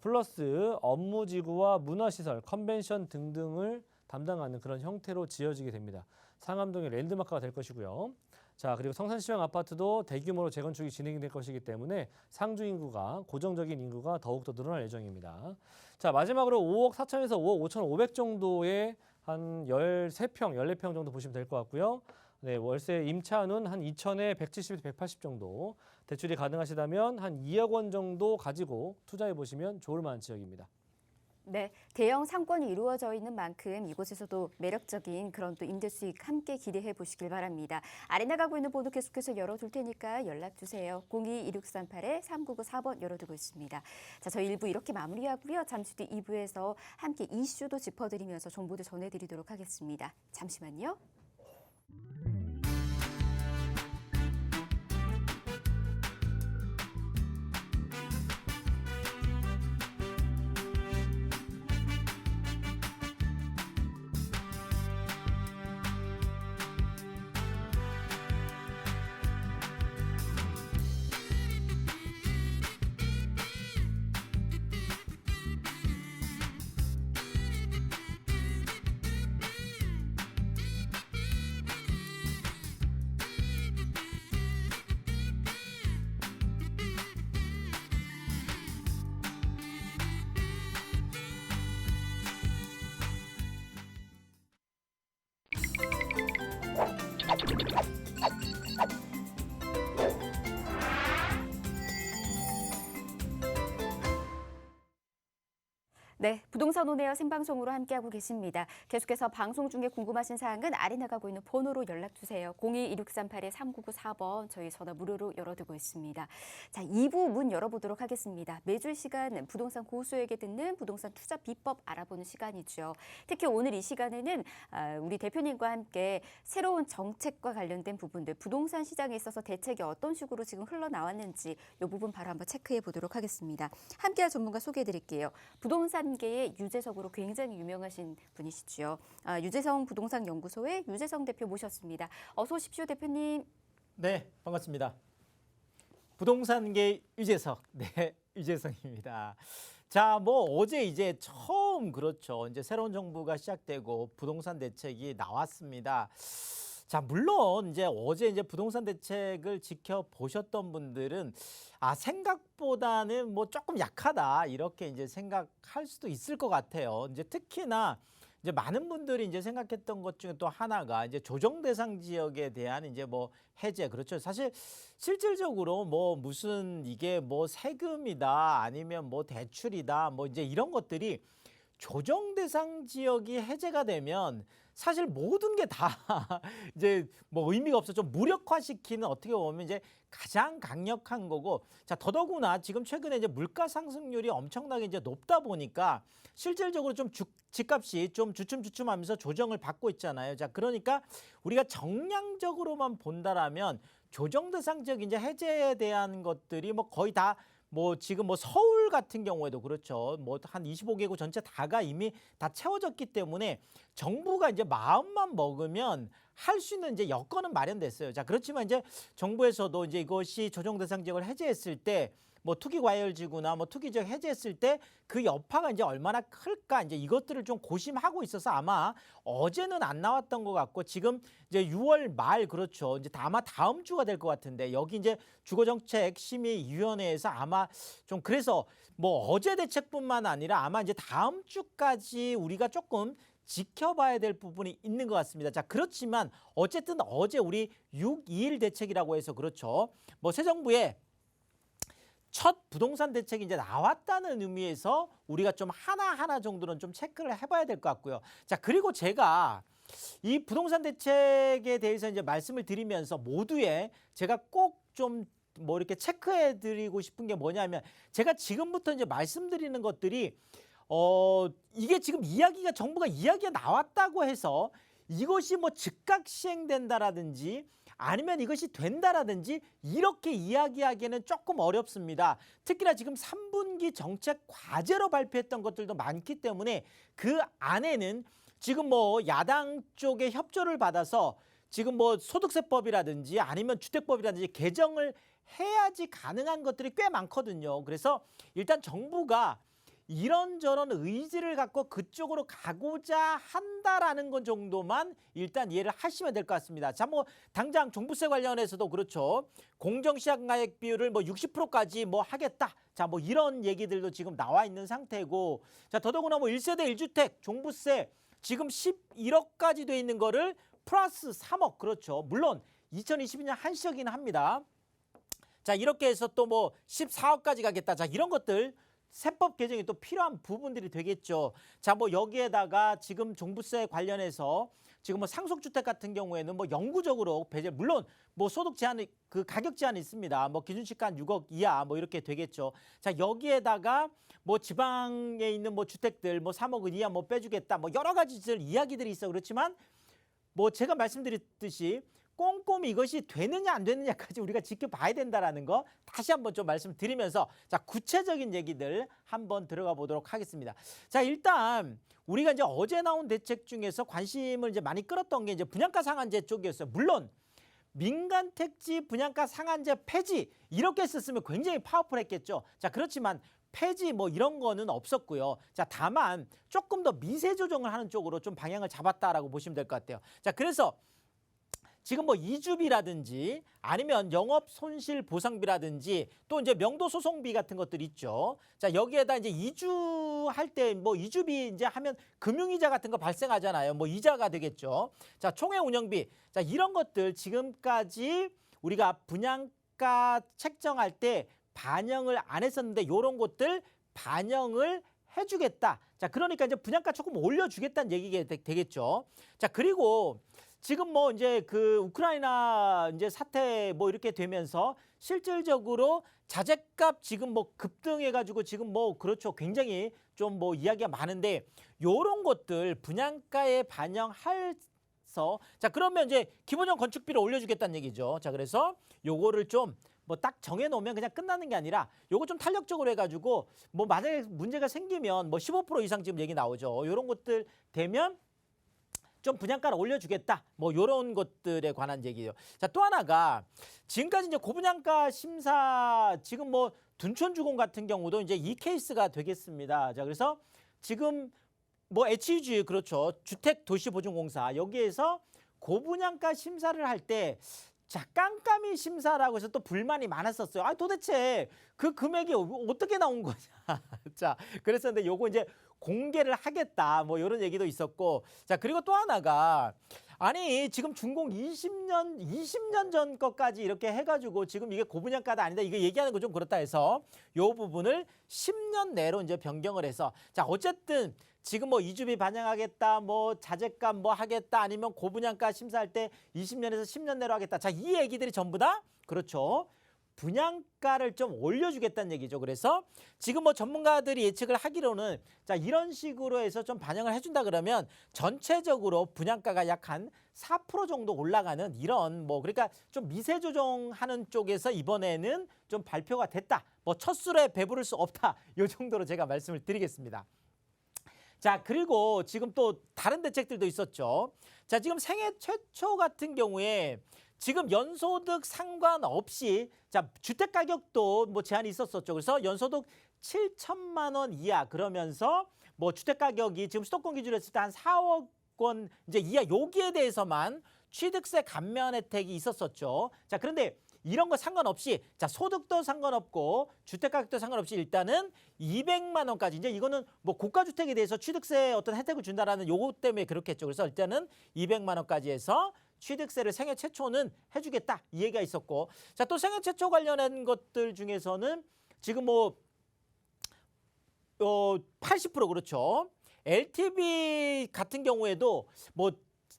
플러스 업무지구와 문화시설, 컨벤션 등등을 담당하는 그런 형태로 지어지게 됩니다. 상암동의 랜드마크가 될 것이고요. 자, 그리고 성산시청 아파트도 대규모로 재건축이 진행이 될 것이기 때문에 상주 인구가, 고정적인 인구가 더욱더 늘어날 예정입니다. 자, 마지막으로 5억 4천에서 5억 5,500 정도의 한 13평, 14평 정도 보시면 될 것 같고요. 네, 월세 임차는 한 2천에 170에서 180 정도, 대출이 가능하시다면 한 2억 원 정도 가지고 투자해 보시면 좋을 만한 지역입니다. 네, 대형 상권이 이루어져 있는 만큼 이곳에서도 매력적인 그런 또 임대 수익 함께 기대해 보시길 바랍니다. 아래 나가고 있는 번호 계속해서 열어둘 테니까 연락 주세요. 02-2638-3994번 열어두고 있습니다. 자, 저희 1부 이렇게 마무리하고요. 잠시 뒤 2부에서 함께 이슈도 짚어드리면서 정보도 전해드리도록 하겠습니다. 잠시만요. 네, 부동산 온에어 생방송으로 함께하고 계십니다. 계속해서 방송 중에 궁금하신 사항은 아래 나가고 있는 번호로 연락 주세요. 02-2638-3994번 저희 전화 무료로 열어두고 있습니다. 자, 2부 문 열어보도록 하겠습니다. 매주 이 시간 부동산 고수에게 듣는 부동산 투자 비법 알아보는 시간이죠. 특히 오늘 이 시간에는 우리 대표님과 함께 새로운 정책과 관련된 부분들, 부동산 시장에 있어서 대책이 어떤 식으로 지금 흘러나왔는지 이 부분 바로 한번 체크해 보도록 하겠습니다. 함께할 전문가 소개해 드릴게요. 부동산계의 유재석으로 굉장히 유명하신 분이시죠. 유재성 부동산 연구소의 유재성 대표 모셨습니다. 어서 오십시오, 대표님. 네, 반갑습니다. 부동산계 유재석, 네, 유재성입니다. 자, 뭐 어제 이제 처음 그렇죠. 이제 새로운 정부가 시작되고 부동산 대책이 나왔습니다. 자, 물론 이제 어제 이제 부동산 대책을 지켜보셨던 분들은 생각보다는 뭐 조금 약하다 이렇게 이제 생각할 수도 있을 것 같아요. 이제 특히나 이제 많은 분들이 이제 생각했던 것 중에 또 하나가 이제 조정 대상 지역에 대한 이제 뭐 해제, 그렇죠. 사실 실질적으로 뭐 무슨 이게 뭐 세금이다 아니면 뭐 대출이다 뭐 이제 이런 것들이 조정 대상 지역이 해제가 되면 사실 모든 게 다 이제 뭐 의미가 없어 좀 무력화시키는 어떻게 보면 이제 가장 강력한 거고 자 더더구나 지금 최근에 이제 물가 상승률이 엄청나게 이제 높다 보니까 실질적으로 좀 집값이 좀 주춤주춤하면서 조정을 받고 있잖아요. 자 그러니까 우리가 정량적으로만 본다라면 조정 대상 지역 이제 해제에 대한 것들이 뭐 거의 다 뭐 지금 뭐 서울 같은 경우에도 그렇죠. 뭐 한 25개국 전체 다가 이미 다 채워졌기 때문에 정부가 이제 마음만 먹으면 할 수 있는 이제 여건은 마련됐어요. 자, 그렇지만 이제 정부에서도 이제 이것이 조정 대상 지역을 해제했을 때 뭐 투기 과열 지구나 뭐 투기 지역 해제했을 때 그 여파가 이제 얼마나 클까 이제 이것들을 좀 고심하고 있어서 아마 어제는 안 나왔던 것 같고 지금 이제 6월 말 그렇죠. 이제 아마 다음 주가 될 것 같은데 여기 이제 주거정책심의위원회에서 아마 좀 그래서 뭐 어제 대책뿐만 아니라 아마 이제 다음 주까지 우리가 조금 지켜봐야 될 부분이 있는 것 같습니다. 자, 그렇지만 어쨌든 어제 우리 6.21 대책이라고 해서 그렇죠. 뭐 새 정부의 첫 부동산 대책이 이제 나왔다는 의미에서 우리가 좀 하나하나 정도는 좀 체크를 해봐야 될 것 같고요. 자, 그리고 제가 이 부동산 대책에 대해서 이제 말씀을 드리면서 모두에 제가 꼭 좀 뭐 이렇게 체크해 드리고 싶은 게 뭐냐면 제가 지금부터 이제 말씀드리는 것들이 이게 지금 이야기가 정부가 이야기가 나왔다고 해서 이것이 뭐 즉각 시행된다라든지 아니면 이것이 된다라든지 이렇게 이야기하기에는 조금 어렵습니다. 특히나 지금 3분기 정책 과제로 발표했던 것들도 많기 때문에 그 안에는 지금 뭐 야당 쪽의 협조를 받아서 지금 뭐 소득세법이라든지 아니면 주택법이라든지 개정을 해야지 가능한 것들이 꽤 많거든요. 그래서 일단 정부가 이런저런 의지를 갖고 그쪽으로 가고자 한다라는 것 정도만 일단 이해를 하시면 될 것 같습니다. 자, 뭐 당장 종부세 관련해서도 그렇죠. 공정시장가액 비율을 뭐 60%까지 뭐 하겠다. 자, 뭐 이런 얘기들도 지금 나와 있는 상태고, 자 더더구나 뭐 1세대 1주택 종부세 지금 11억까지 돼 있는 거를 플러스 3억 그렇죠. 물론 2022년 한시적이긴 합니다. 자 이렇게 해서 또 뭐 14억까지 가겠다. 자 이런 것들 세법 개정이 또 필요한 부분들이 되겠죠. 자 뭐 여기에다가 지금 종부세 관련해서 지금 뭐 상속주택 같은 경우에는 뭐 영구적으로 배제 물론 뭐 소득 제한이 그 가격 제한이 있습니다. 뭐 기준시가 한 6억 이하 뭐 이렇게 되겠죠. 자 여기에다가 뭐 지방에 있는 뭐 주택들 뭐 3억 이하 뭐 빼주겠다 뭐 여러 가지 이야기들이 있어 그렇지만 뭐 제가 말씀드렸듯이 꼼꼼히 이것이 되느냐 안 되느냐까지 우리가 지켜봐야 된다라는 거 다시 한번 좀 말씀드리면서 자 구체적인 얘기들 한번 들어가 보도록 하겠습니다. 자 일단 우리가 이제 어제 나온 대책 중에서 관심을 이제 많이 끌었던 게 이제 분양가 상한제 쪽이었어요. 물론 민간 택지 분양가 상한제 폐지 이렇게 했었으면 굉장히 파워풀했겠죠. 자 그렇지만 폐지 뭐 이런 거는 없었고요. 자 다만 조금 더 미세 조정을 하는 쪽으로 좀 방향을 잡았다라고 보시면 될 것 같아요. 자 그래서 지금 뭐 이주비라든지 아니면 영업 손실 보상비라든지 또 이제 명도 소송비 같은 것들 있죠. 자 여기에다 이제 이주할 때 뭐 이주비 이제 하면 금융이자 같은 거 발생하잖아요. 뭐 이자가 되겠죠. 자 총회 운영비 자 이런 것들 지금까지 우리가 분양가 책정할 때 반영을 안 했었는데 이런 것들 반영을 해주겠다. 자 그러니까 이제 분양가 조금 올려주겠다는 얘기가 되겠죠. 자 그리고 지금 뭐 이제 그 우크라이나 이제 사태 뭐 이렇게 되면서 실질적으로 자재값 지금 뭐 급등해가지고 지금 뭐 그렇죠 굉장히 좀 뭐 이야기가 많은데 요런 것들 분양가에 반영해서 자 그러면 이제 기본형 건축비를 올려주겠다는 얘기죠. 자 그래서 요거를 좀 뭐 딱 정해놓으면 그냥 끝나는 게 아니라 요거 좀 탄력적으로 해가지고 뭐 만약에 문제가 생기면 뭐 15% 이상 지금 얘기 나오죠. 요런 것들 되면 좀 분양가를 올려주겠다. 뭐 이런 것들에 관한 얘기예요. 자, 또 하나가 지금까지 이제 고분양가 심사 지금 뭐 둔촌주공 같은 경우도 이제 이 케이스가 되겠습니다. 자, 그래서 지금 뭐 HUG 그렇죠. 주택도시보증공사 여기에서 고분양가 심사를 할 때 자, 깜깜이 심사라고 해서 또 불만이 많았었어요. 아, 도대체 그 금액이 어떻게 나온 거냐. 자, 그래서 근데 요거 이제 공개를 하겠다. 뭐 이런 얘기도 있었고. 자, 그리고 또 하나가 아니 지금 준공 20년 전 것까지 이렇게 해가지고 지금 이게 고분양가도 아니다 이거 얘기하는 거 좀 그렇다 해서 요 부분을 10년 내로 이제 변경을 해서 자 어쨌든 지금 뭐 이주비 반영하겠다 뭐 자재값 뭐 하겠다 아니면 고분양가 심사할 때 20년에서 10년 내로 하겠다 자 이 얘기들이 전부 다 그렇죠. 분양가를 좀 올려주겠다는 얘기죠. 그래서 지금 뭐 전문가들이 예측을 하기로는 자 이런 식으로 해서 좀 반영을 해준다 그러면 전체적으로 분양가가 약 한 4% 정도 올라가는 이런 뭐 그러니까 좀 미세 조정하는 쪽에서 이번에는 좀 발표가 됐다. 뭐 첫 술에 배부를 수 없다. 이 정도로 제가 말씀을 드리겠습니다. 자 그리고 지금 또 다른 대책들도 있었죠. 자 지금 생애 최초 같은 경우에 지금 연소득 상관없이 자 주택 가격도 뭐 제한이 있었었죠. 그래서 연소득 7천만 원 이하 그러면서 뭐 주택 가격이 지금 수도권 기준으로 했을 때 한 4억 원 이제 이하 여기에 대해서만 취득세 감면 혜택이 있었었죠. 자 그런데 이런 거 상관없이 자 소득도 상관없고 주택 가격도 상관없이 일단은 200만 원까지 이제 이거는 뭐 고가 주택에 대해서 취득세 어떤 혜택을 준다라는 요거 때문에 그렇게 했죠. 그래서 일단은 200만 원까지 해서 취득세를 생애 최초는 해주겠다 이 얘기가 있었고 자 또 생애 최초 관련한 것들 중에서는 지금 뭐 80% 그렇죠. LTV 같은 경우에도 뭐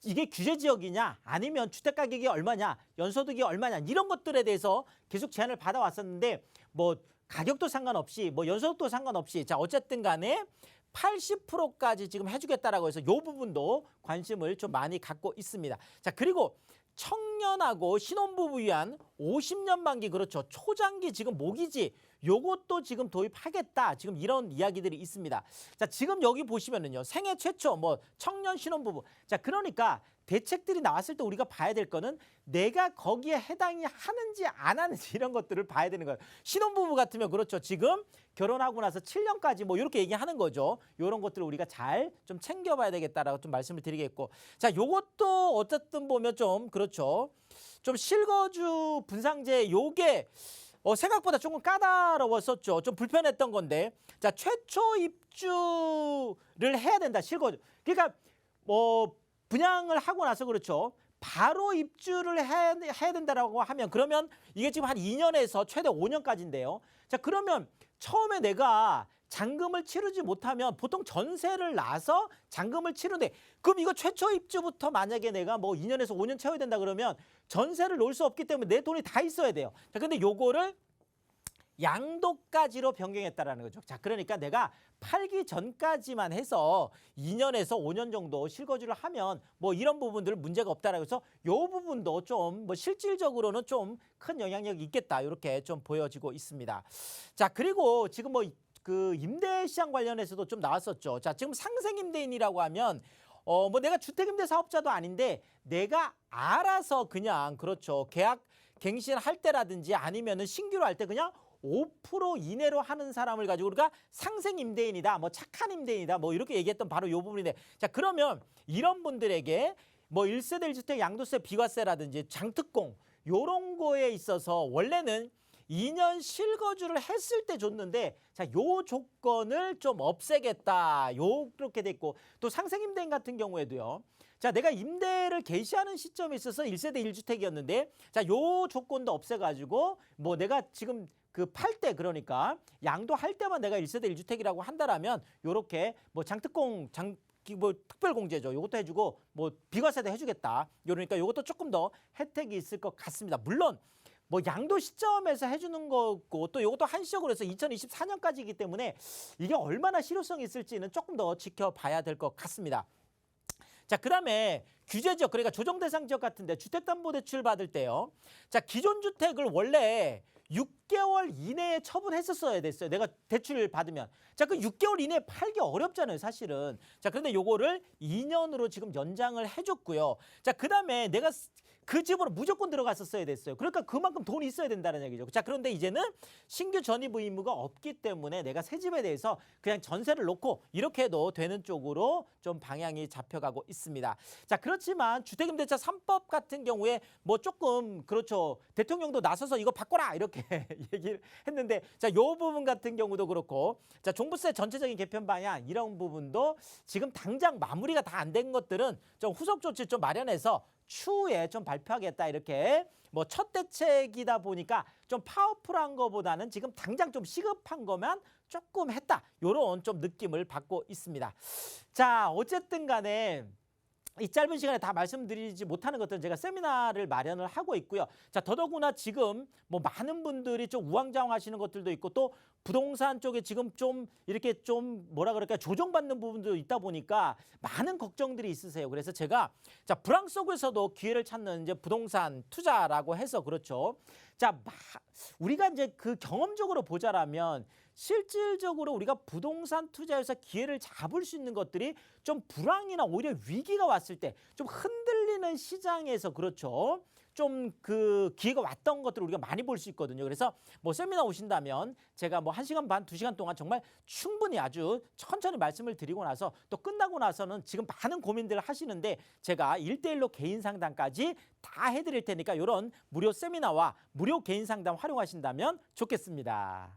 이게 규제 지역이냐 아니면 주택 가격이 얼마냐 연소득이 얼마냐 이런 것들에 대해서 계속 제한을 받아왔었는데 뭐 가격도 상관없이 뭐 연소득도 상관없이 자 어쨌든 간에 80%까지 지금 해주겠다라고 해서 이 부분도 관심을 좀 많이 갖고 있습니다. 자 그리고 청년하고 신혼부부 위한 50년 만기 그렇죠. 초장기 지금 모기지 요것도 지금 도입하겠다. 지금 이런 이야기들이 있습니다. 자 지금 여기 보시면은요. 생애 최초 뭐 청년 신혼부부 자 그러니까 대책들이 나왔을 때 우리가 봐야 될 거는 내가 거기에 해당이 하는지 안 하는지 이런 것들을 봐야 되는 거예요. 신혼부부 같으면 그렇죠. 지금 결혼하고 나서 7년까지 뭐 이렇게 얘기하는 거죠. 이런 것들을 우리가 잘 좀 챙겨봐야 되겠다라고 좀 말씀을 드리겠고 자 요것도 어쨌든 보면 좀 그렇죠. 좀 실거주 분상제 요게 생각보다 조금 까다로웠었죠. 좀 불편했던 건데 자 최초 입주를 해야 된다. 실거주. 그러니까 뭐 분양을 하고 나서 그렇죠. 바로 입주를 해야 된다라고 하면 그러면 이게 지금 한 2년에서 최대 5년까지인데요. 자 그러면 처음에 내가 잔금을 치르지 못하면 보통 전세를 나서 잔금을 치르는데 그럼 이거 최초 입주부터 만약에 내가 뭐 2년에서 5년 채워야 된다 그러면 전세를 놓을 수 없기 때문에 내 돈이 다 있어야 돼요. 자 근데 요거를 양도까지로 변경했다라는 거죠. 자 그러니까 내가 팔기 전까지만 해서 2년에서 5년 정도 실거주를 하면 뭐 이런 부분들 문제가 없다라고 해서 요 부분도 좀 뭐 실질적으로는 좀 큰 영향력이 있겠다 이렇게 좀 보여지고 있습니다. 자 그리고 지금 뭐 그 임대 시장 관련해서도 좀 나왔었죠. 자 지금 상생 임대인이라고 하면 뭐 내가 주택임대 사업자도 아닌데 내가 알아서 그냥 그렇죠. 계약 갱신할 때라든지 아니면은 신규로 할 때 그냥 5% 이내로 하는 사람을 가지고 우리가 상생 임대인이다, 뭐 착한 임대인이다, 뭐 이렇게 얘기했던 바로 요 부분인데, 자 그러면 이런 분들에게 뭐 1세대 1주택 양도세 비과세라든지 장특공 요런 거에 있어서 원래는 2년 실거주를 했을 때 줬는데 자 요 조건을 좀 없애겠다 요렇게 됐고 또 상생 임대인 같은 경우에도요. 자 내가 임대를 개시하는 시점에 있어서 1세대 1주택이었는데 자 요 조건도 없애가지고 뭐 내가 지금 그 팔 때 그러니까 양도할 때만 내가 1세대 1주택이라고 한다라면 요렇게 뭐 장특공 뭐 특별공제죠. 요것도 해주고 뭐 비과세도 해주겠다. 그러니까 요것도 조금 더 혜택이 있을 것 같습니다. 물론 뭐 양도 시점에서 해주는 거고 또 이것도 한시적으로 해서 2024년까지이기 때문에 이게 얼마나 실효성이 있을지는 조금 더 지켜봐야 될 것 같습니다. 자, 그다음에 규제 지역 그러니까 조정 대상 지역 같은데 주택담보대출 받을 때요. 자, 기존 주택을 원래 6개월 이내에 처분했었어야 됐어요. 내가 대출을 받으면. 자, 그 6개월 이내에 팔기 어렵잖아요, 사실은. 자, 그런데 요거를 2년으로 지금 연장을 해줬고요. 자, 그다음에 내가 그 집으로 무조건 들어갔었어야 됐어요. 그러니까 그만큼 돈이 있어야 된다는 얘기죠. 자, 그런데 이제는 신규 전입 의무가 없기 때문에 내가 새 집에 대해서 그냥 전세를 놓고 이렇게 해도 되는 쪽으로 좀 방향이 잡혀가고 있습니다. 자, 그렇지만 주택임대차 3법 같은 경우에 뭐 조금 그렇죠. 대통령도 나서서 이거 바꿔라 이렇게 얘기를 했는데 자, 요 부분 같은 경우도 그렇고 자, 종부세 전체적인 개편 방향 이런 부분도 지금 당장 마무리가 다 안 된 것들은 좀 후속 조치 좀 마련해서 추후에 좀 발표하겠다 이렇게 뭐 첫 대책이다 보니까 좀 파워풀한 거보다는 지금 당장 좀 시급한 거면 조금 했다 요런 좀 느낌을 받고 있습니다. 자, 어쨌든 간에 이 짧은 시간에 다 말씀드리지 못하는 것들은 제가 세미나를 마련을 하고 있고요. 자, 더더구나 지금 뭐 많은 분들이 좀 우왕좌왕하시는 것들도 있고 또 부동산 쪽에 지금 좀 이렇게 좀 뭐라 그럴까요? 조정받는 부분도 있다 보니까 많은 걱정들이 있으세요. 그래서 제가 자, 불황 속에서도 기회를 찾는 이제 부동산 투자라고 해서 그렇죠. 자, 우리가 이제 그 경험적으로 보자라면 실질적으로 우리가 부동산 투자에서 기회를 잡을 수 있는 것들이 좀 불황이나 오히려 위기가 왔을 때 좀 흔들리는 시장에서 그렇죠. 좀 그 기회가 왔던 것들을 우리가 많이 볼 수 있거든요. 그래서 뭐 세미나 오신다면 제가 뭐 1시간 반, 2시간 동안 정말 충분히 아주 천천히 말씀을 드리고 나서 또 끝나고 나서는 지금 많은 고민들을 하시는데 제가 1대1로 개인 상담까지 다 해드릴 테니까 이런 무료 세미나와 무료 개인 상담 활용하신다면 좋겠습니다.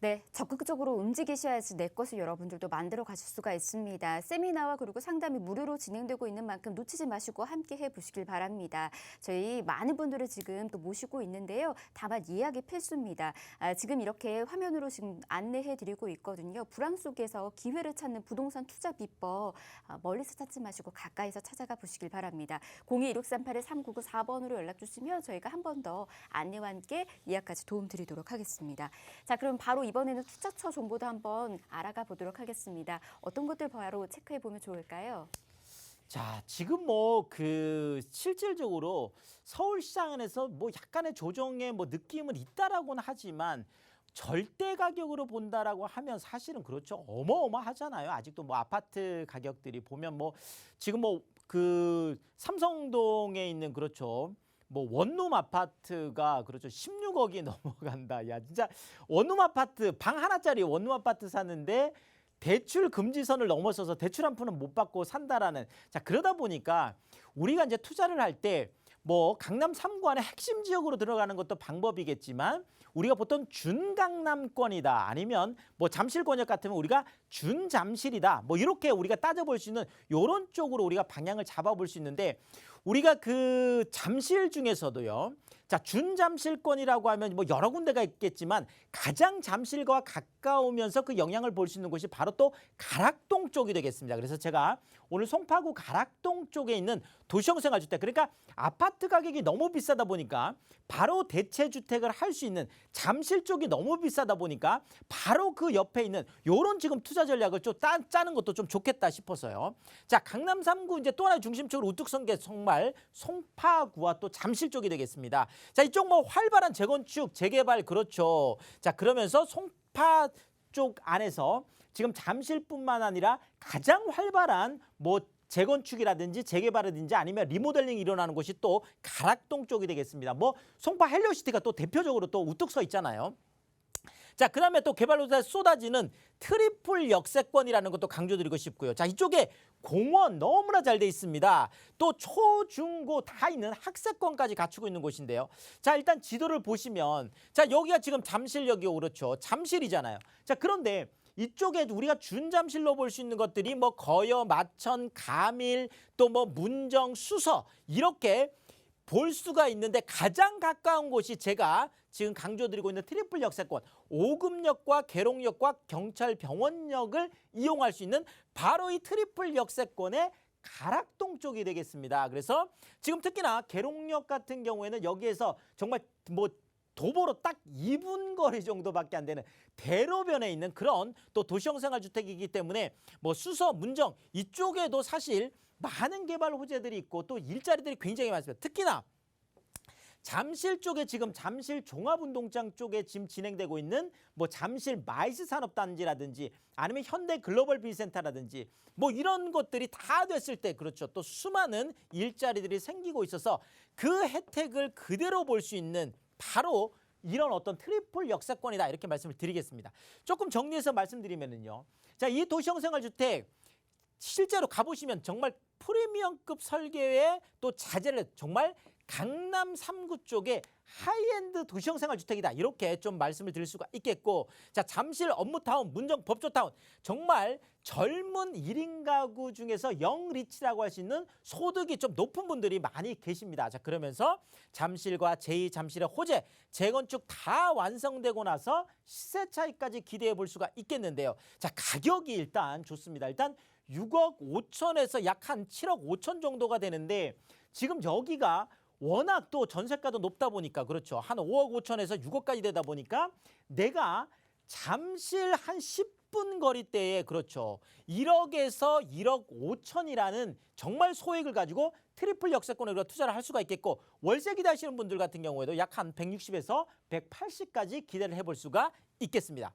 네, 적극적으로 움직이셔야지 내 것을 여러분들도 만들어 가실 수가 있습니다. 세미나와 그리고 상담이 무료로 진행되고 있는 만큼 놓치지 마시고 함께 해보시길 바랍니다. 저희 많은 분들을 지금 또 모시고 있는데요. 다만 예약이 필수입니다. 지금 이렇게 화면으로 지금 안내해드리고 있거든요. 불황 속에서 기회를 찾는 부동산 투자 비법 멀리서 찾지 마시고 가까이서 찾아가 보시길 바랍니다. 02-1638-3994번으로 연락 주시면 저희가 한 번 더 안내와 함께 예약까지 도움드리도록 하겠습니다. 자, 그럼 바로 이번에는 투자처 정보도 한번 알아가 보도록 하겠습니다. 어떤 것들 바로 체크해 보면 좋을까요? 자, 지금 뭐 그 실질적으로 서울시장에서 뭐 약간의 조정의 뭐 느낌은 있다라고는 하지만 절대 가격으로 본다라고 하면 사실은 그렇죠. 어마어마하잖아요. 아직도 뭐 아파트 가격들이 보면 뭐 지금 뭐 그 삼성동에 있는 그렇죠. 뭐 원룸 아파트가 그렇죠 16억이 넘어간다. 야 진짜 원룸 아파트 방 하나짜리 원룸 아파트 사는데 대출 금지선을 넘어서서 대출 한 푼은 못 받고 산다라는 자 그러다 보니까 우리가 이제 투자를 할 때 뭐 강남 3구 안에 핵심 지역으로 들어가는 것도 방법이겠지만 우리가 보통 준강남권이다 아니면 뭐 잠실권역 같으면 우리가 준잠실이다 뭐 이렇게 우리가 따져볼 수 있는 이런 쪽으로 우리가 방향을 잡아볼 수 있는데 우리가 그 잠실 중에서도요. 자, 준잠실권이라고 하면 뭐 여러 군데가 있겠지만 가장 잠실과 가까우면서 그 영향을 볼 수 있는 곳이 바로 또 가락동 쪽이 되겠습니다. 그래서 제가 오늘 송파구 가락동 쪽에 있는 도시형 생활주택 그러니까 아파트 가격이 너무 비싸다 보니까 바로 대체주택을 할 수 있는 잠실 쪽이 너무 비싸다 보니까 바로 그 옆에 있는 요런 지금 투자 전략을 좀 짜는 것도 좀 좋겠다 싶어서요. 자, 강남 3구 이제 또 하나의 중심적으로 우뚝 선 게 정말 송파구와 또 잠실 쪽이 되겠습니다. 자, 이쪽 뭐 활발한 재건축, 재개발 그렇죠. 자, 그러면서 송파 쪽 안에서 지금 잠실뿐만 아니라 가장 활발한 뭐 재건축이라든지 재개발이든지 아니면 리모델링이 일어나는 곳이 또 가락동 쪽이 되겠습니다. 뭐 송파 헬리오시티가 또 대표적으로 또 우뚝 서 있잖아요. 자, 그다음에 또 개발로에 쏟아지는 트리플 역세권이라는 것도 강조드리고 싶고요. 자, 이쪽에 공원 너무나 잘 돼 있습니다. 또 초, 중, 고 다 있는 학세권까지 갖추고 있는 곳인데요. 자, 일단 지도를 보시면 자, 여기가 지금 잠실역이고 그렇죠. 잠실이잖아요. 자, 그런데 이쪽에 우리가 준잠실로 볼 수 있는 것들이 뭐 거여, 마천, 가밀, 또 뭐 문정, 수서 이렇게 볼 수가 있는데 가장 가까운 곳이 제가 지금 강조드리고 있는 트리플 역세권 오금역과 계룡역과 경찰병원역을 이용할 수 있는 바로 이 트리플 역세권의 가락동 쪽이 되겠습니다. 그래서 지금 특히나 계룡역 같은 경우에는 여기에서 정말 뭐 도보로 딱 2분 거리 정도밖에 안 되는 대로변에 있는 그런 또 도시형 생활주택이기 때문에 뭐 수서, 문정 이쪽에도 사실 많은 개발 호재들이 있고 또 일자리들이 굉장히 많습니다. 특히나 잠실 쪽에 지금 잠실 종합운동장 쪽에 지금 진행되고 있는 뭐 잠실 마이스 산업단지라든지 아니면 현대 글로벌 비센터라든지 뭐 이런 것들이 다 됐을 때 그렇죠. 또 수많은 일자리들이 생기고 있어서 그 혜택을 그대로 볼 수 있는 바로 이런 어떤 트리플 역사권이다 이렇게 말씀을 드리겠습니다. 조금 정리해서 말씀드리면은요. 자, 이 도시형생활주택 실제로 가보시면 정말 프리미엄급 설계에 또 자재를 정말 강남 3구 쪽에 하이엔드 도시형 생활주택이다 이렇게 좀 말씀을 드릴 수가 있겠고 자 잠실 업무타운 문정 법조타운 정말 젊은 1인 가구 중에서 영리치라고 할 수 있는 소득이 좀 높은 분들이 많이 계십니다. 자 그러면서 잠실과 제2잠실의 호재 재건축 다 완성되고 나서 시세 차이까지 기대해 볼 수가 있겠는데요. 자 가격이 일단 좋습니다. 일단 6억 5천에서 약 한 7억 5천 정도가 되는데 지금 여기가 워낙 또 전세가도 높다 보니까 그렇죠. 한 5억 5천에서 6억까지 되다 보니까 내가 잠실 한 10분 거리대에 그렇죠. 1억에서 1억 5천이라는 정말 소액을 가지고 트리플 역세권으로 투자를 할 수가 있겠고 월세 기대하시는 분들 같은 경우에도 약 한 160에서 180까지 기대를 해볼 수가 있겠습니다.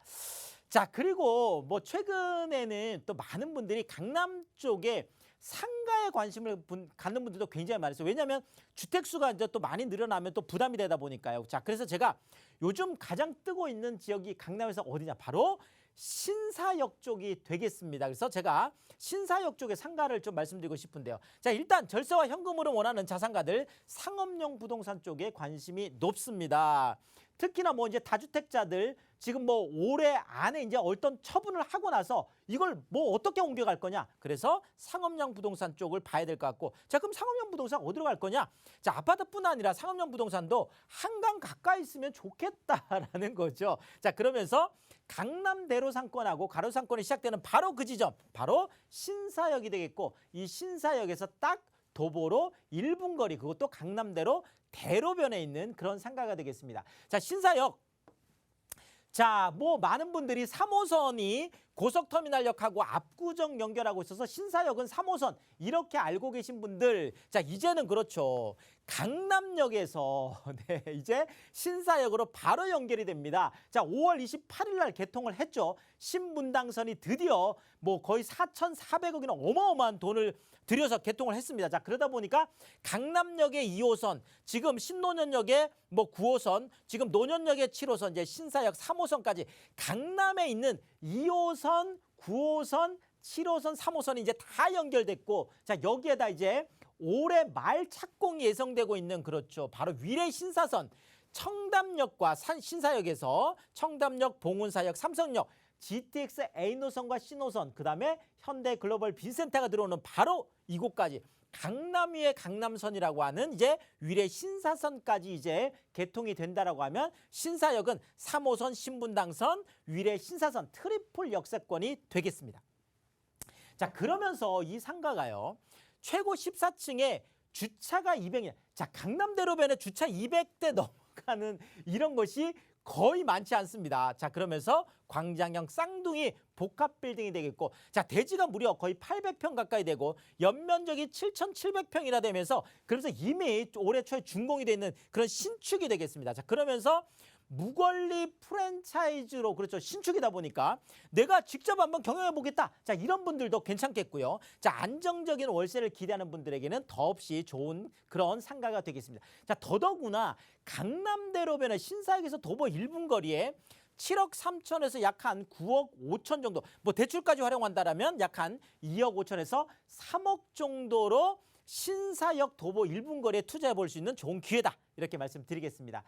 자 그리고 뭐 최근에는 또 많은 분들이 강남 쪽에 상가에 관심을 갖는 분들도 굉장히 많았어요. 왜냐하면 주택수가 이제 또 많이 늘어나면 또 부담이 되다 보니까요. 자, 그래서 제가 요즘 가장 뜨고 있는 지역이 강남에서 어디냐? 바로 신사역 쪽이 되겠습니다. 그래서 제가 신사역 쪽의 상가를 좀 말씀드리고 싶은데요. 자, 일단 절세와 현금으로 원하는 자산가들 상업용 부동산 쪽에 관심이 높습니다. 특히나 뭐 이제 다주택자들 지금 뭐 올해 안에 이제 어떤 처분을 하고 나서 이걸 뭐 어떻게 옮겨갈 거냐. 그래서 상업용 부동산 쪽을 봐야 될 것 같고 자 그럼 상업용 부동산 어디로 갈 거냐. 자 아파트뿐 아니라 상업용 부동산도 한강 가까이 있으면 좋겠다라는 거죠. 자 그러면서 강남대로 상권하고 가로 상권이 시작되는 바로 그 지점 바로 신사역이 되겠고 이 신사역에서 딱 도보로 1분 거리 그것도 강남대로 대로변에 있는 그런 상가가 되겠습니다. 자 신사역 자, 뭐 많은 분들이 3호선이 고속터미널역하고 압구정 연결하고 있어서 신사역은 3호선 이렇게 알고 계신 분들 자 이제는 그렇죠. 강남역에서 네, 이제 신사역으로 바로 연결이 됩니다. 자 5월 28일 날 개통을 했죠. 신분당선이 드디어 뭐 거의 4,400억이나 어마어마한 돈을 들여서 개통을 했습니다. 자 그러다 보니까 강남역의 2호선 지금 신논현역의 뭐 9호선 지금 논현역의 7호선 이제 신사역 3호선까지 강남에 있는 2호선 9호선 7호선 3호선이 이제 다 연결됐고 자 여기에다 이제 올해 말 착공이 예정되고 있는 그렇죠. 바로 위례 신사선 청담역과 신사역에서 청담역 봉은사역 삼성역 GTX A노선과 C노선 그다음에 현대 글로벌 빈센터가 들어오는 바로 이곳까지 강남 위의 강남선이라고 하는 이제 위례 신사선까지 이제 개통이 된다라고 하면 신사역은 3호선 신분당선 위례 신사선 트리플 역세권이 되겠습니다. 자 그러면서 이 상가가요. 최고 14층에 주차가 200년. 자 강남대로변에 주차 200대 넘어가는 이런 것이 거의 많지 않습니다. 자 그러면서 광장형 쌍둥이 복합 빌딩이 되겠고 자 대지가 무려 거의 800평 가까이 되고 연면적이 7,700평이나 되면서 그래서 이미 올해 초에 준공이 되어 있는 그런 신축이 되겠습니다. 자 그러면서 무권리 프랜차이즈로 그렇죠. 신축이다 보니까 내가 직접 한번 경영해 보겠다. 자 이런 분들도 괜찮겠고요. 자 안정적인 월세를 기대하는 분들에게는 더없이 좋은 그런 상가가 되겠습니다. 자 더더구나 강남대로변의 신사역에서 도보 1분 거리에 7억 3천에서 약 한 9억 5천 정도 뭐 대출까지 활용한다라면 약 한 2억 5천에서 3억 정도로 신사역 도보 1분 거리에 투자해 볼 수 있는 좋은 기회다. 이렇게 말씀드리겠습니다.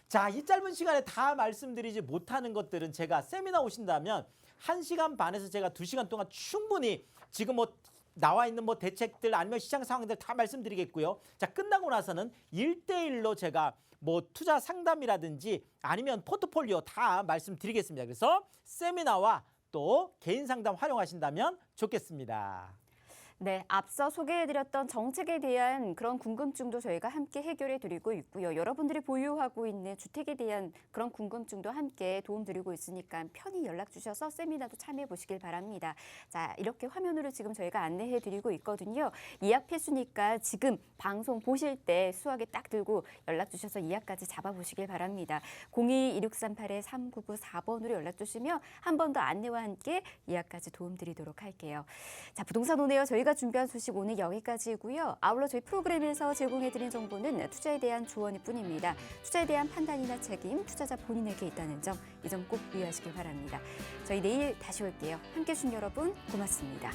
자, 이 짧은 시간에 다 말씀드리지 못하는 것들은 제가 세미나 오신다면 1시간 반에서 제가 2시간 동안 충분히 지금 뭐 나와 있는 뭐 대책들 아니면 시장 상황들 다 말씀드리겠고요. 자, 끝나고 나서는 1대1로 제가 뭐 투자 상담이라든지 아니면 포트폴리오 다 말씀드리겠습니다. 그래서 세미나와 또 개인 상담 활용하신다면 좋겠습니다. 네, 앞서 소개해드렸던 정책에 대한 그런 궁금증도 저희가 함께 해결해드리고 있고요. 여러분들이 보유하고 있는 주택에 대한 그런 궁금증도 함께 도움드리고 있으니까 편히 연락 주셔서 세미나도 참여해보시길 바랍니다. 자, 이렇게 화면으로 지금 저희가 안내해드리고 있거든요. 예약 필수니까 지금 방송 보실 때 수화기 딱 들고 연락 주셔서 예약까지 잡아보시길 바랍니다. 02-2638-3994번으로 연락 주시면 한 번 더 안내와 함께 예약까지 도움드리도록 할게요. 자, 부동산 오네요. 저희가 준비한 소식 오늘 여기까지고요. 아울러 저희 프로그램에서 제공해드린 정보는 투자에 대한 조언일 뿐입니다. 투자에 대한 판단이나 책임, 투자자 본인에게 있다는 점, 이 점 꼭 유의하시길 바랍니다. 저희 내일 다시 올게요. 함께해 주신 여러분 고맙습니다.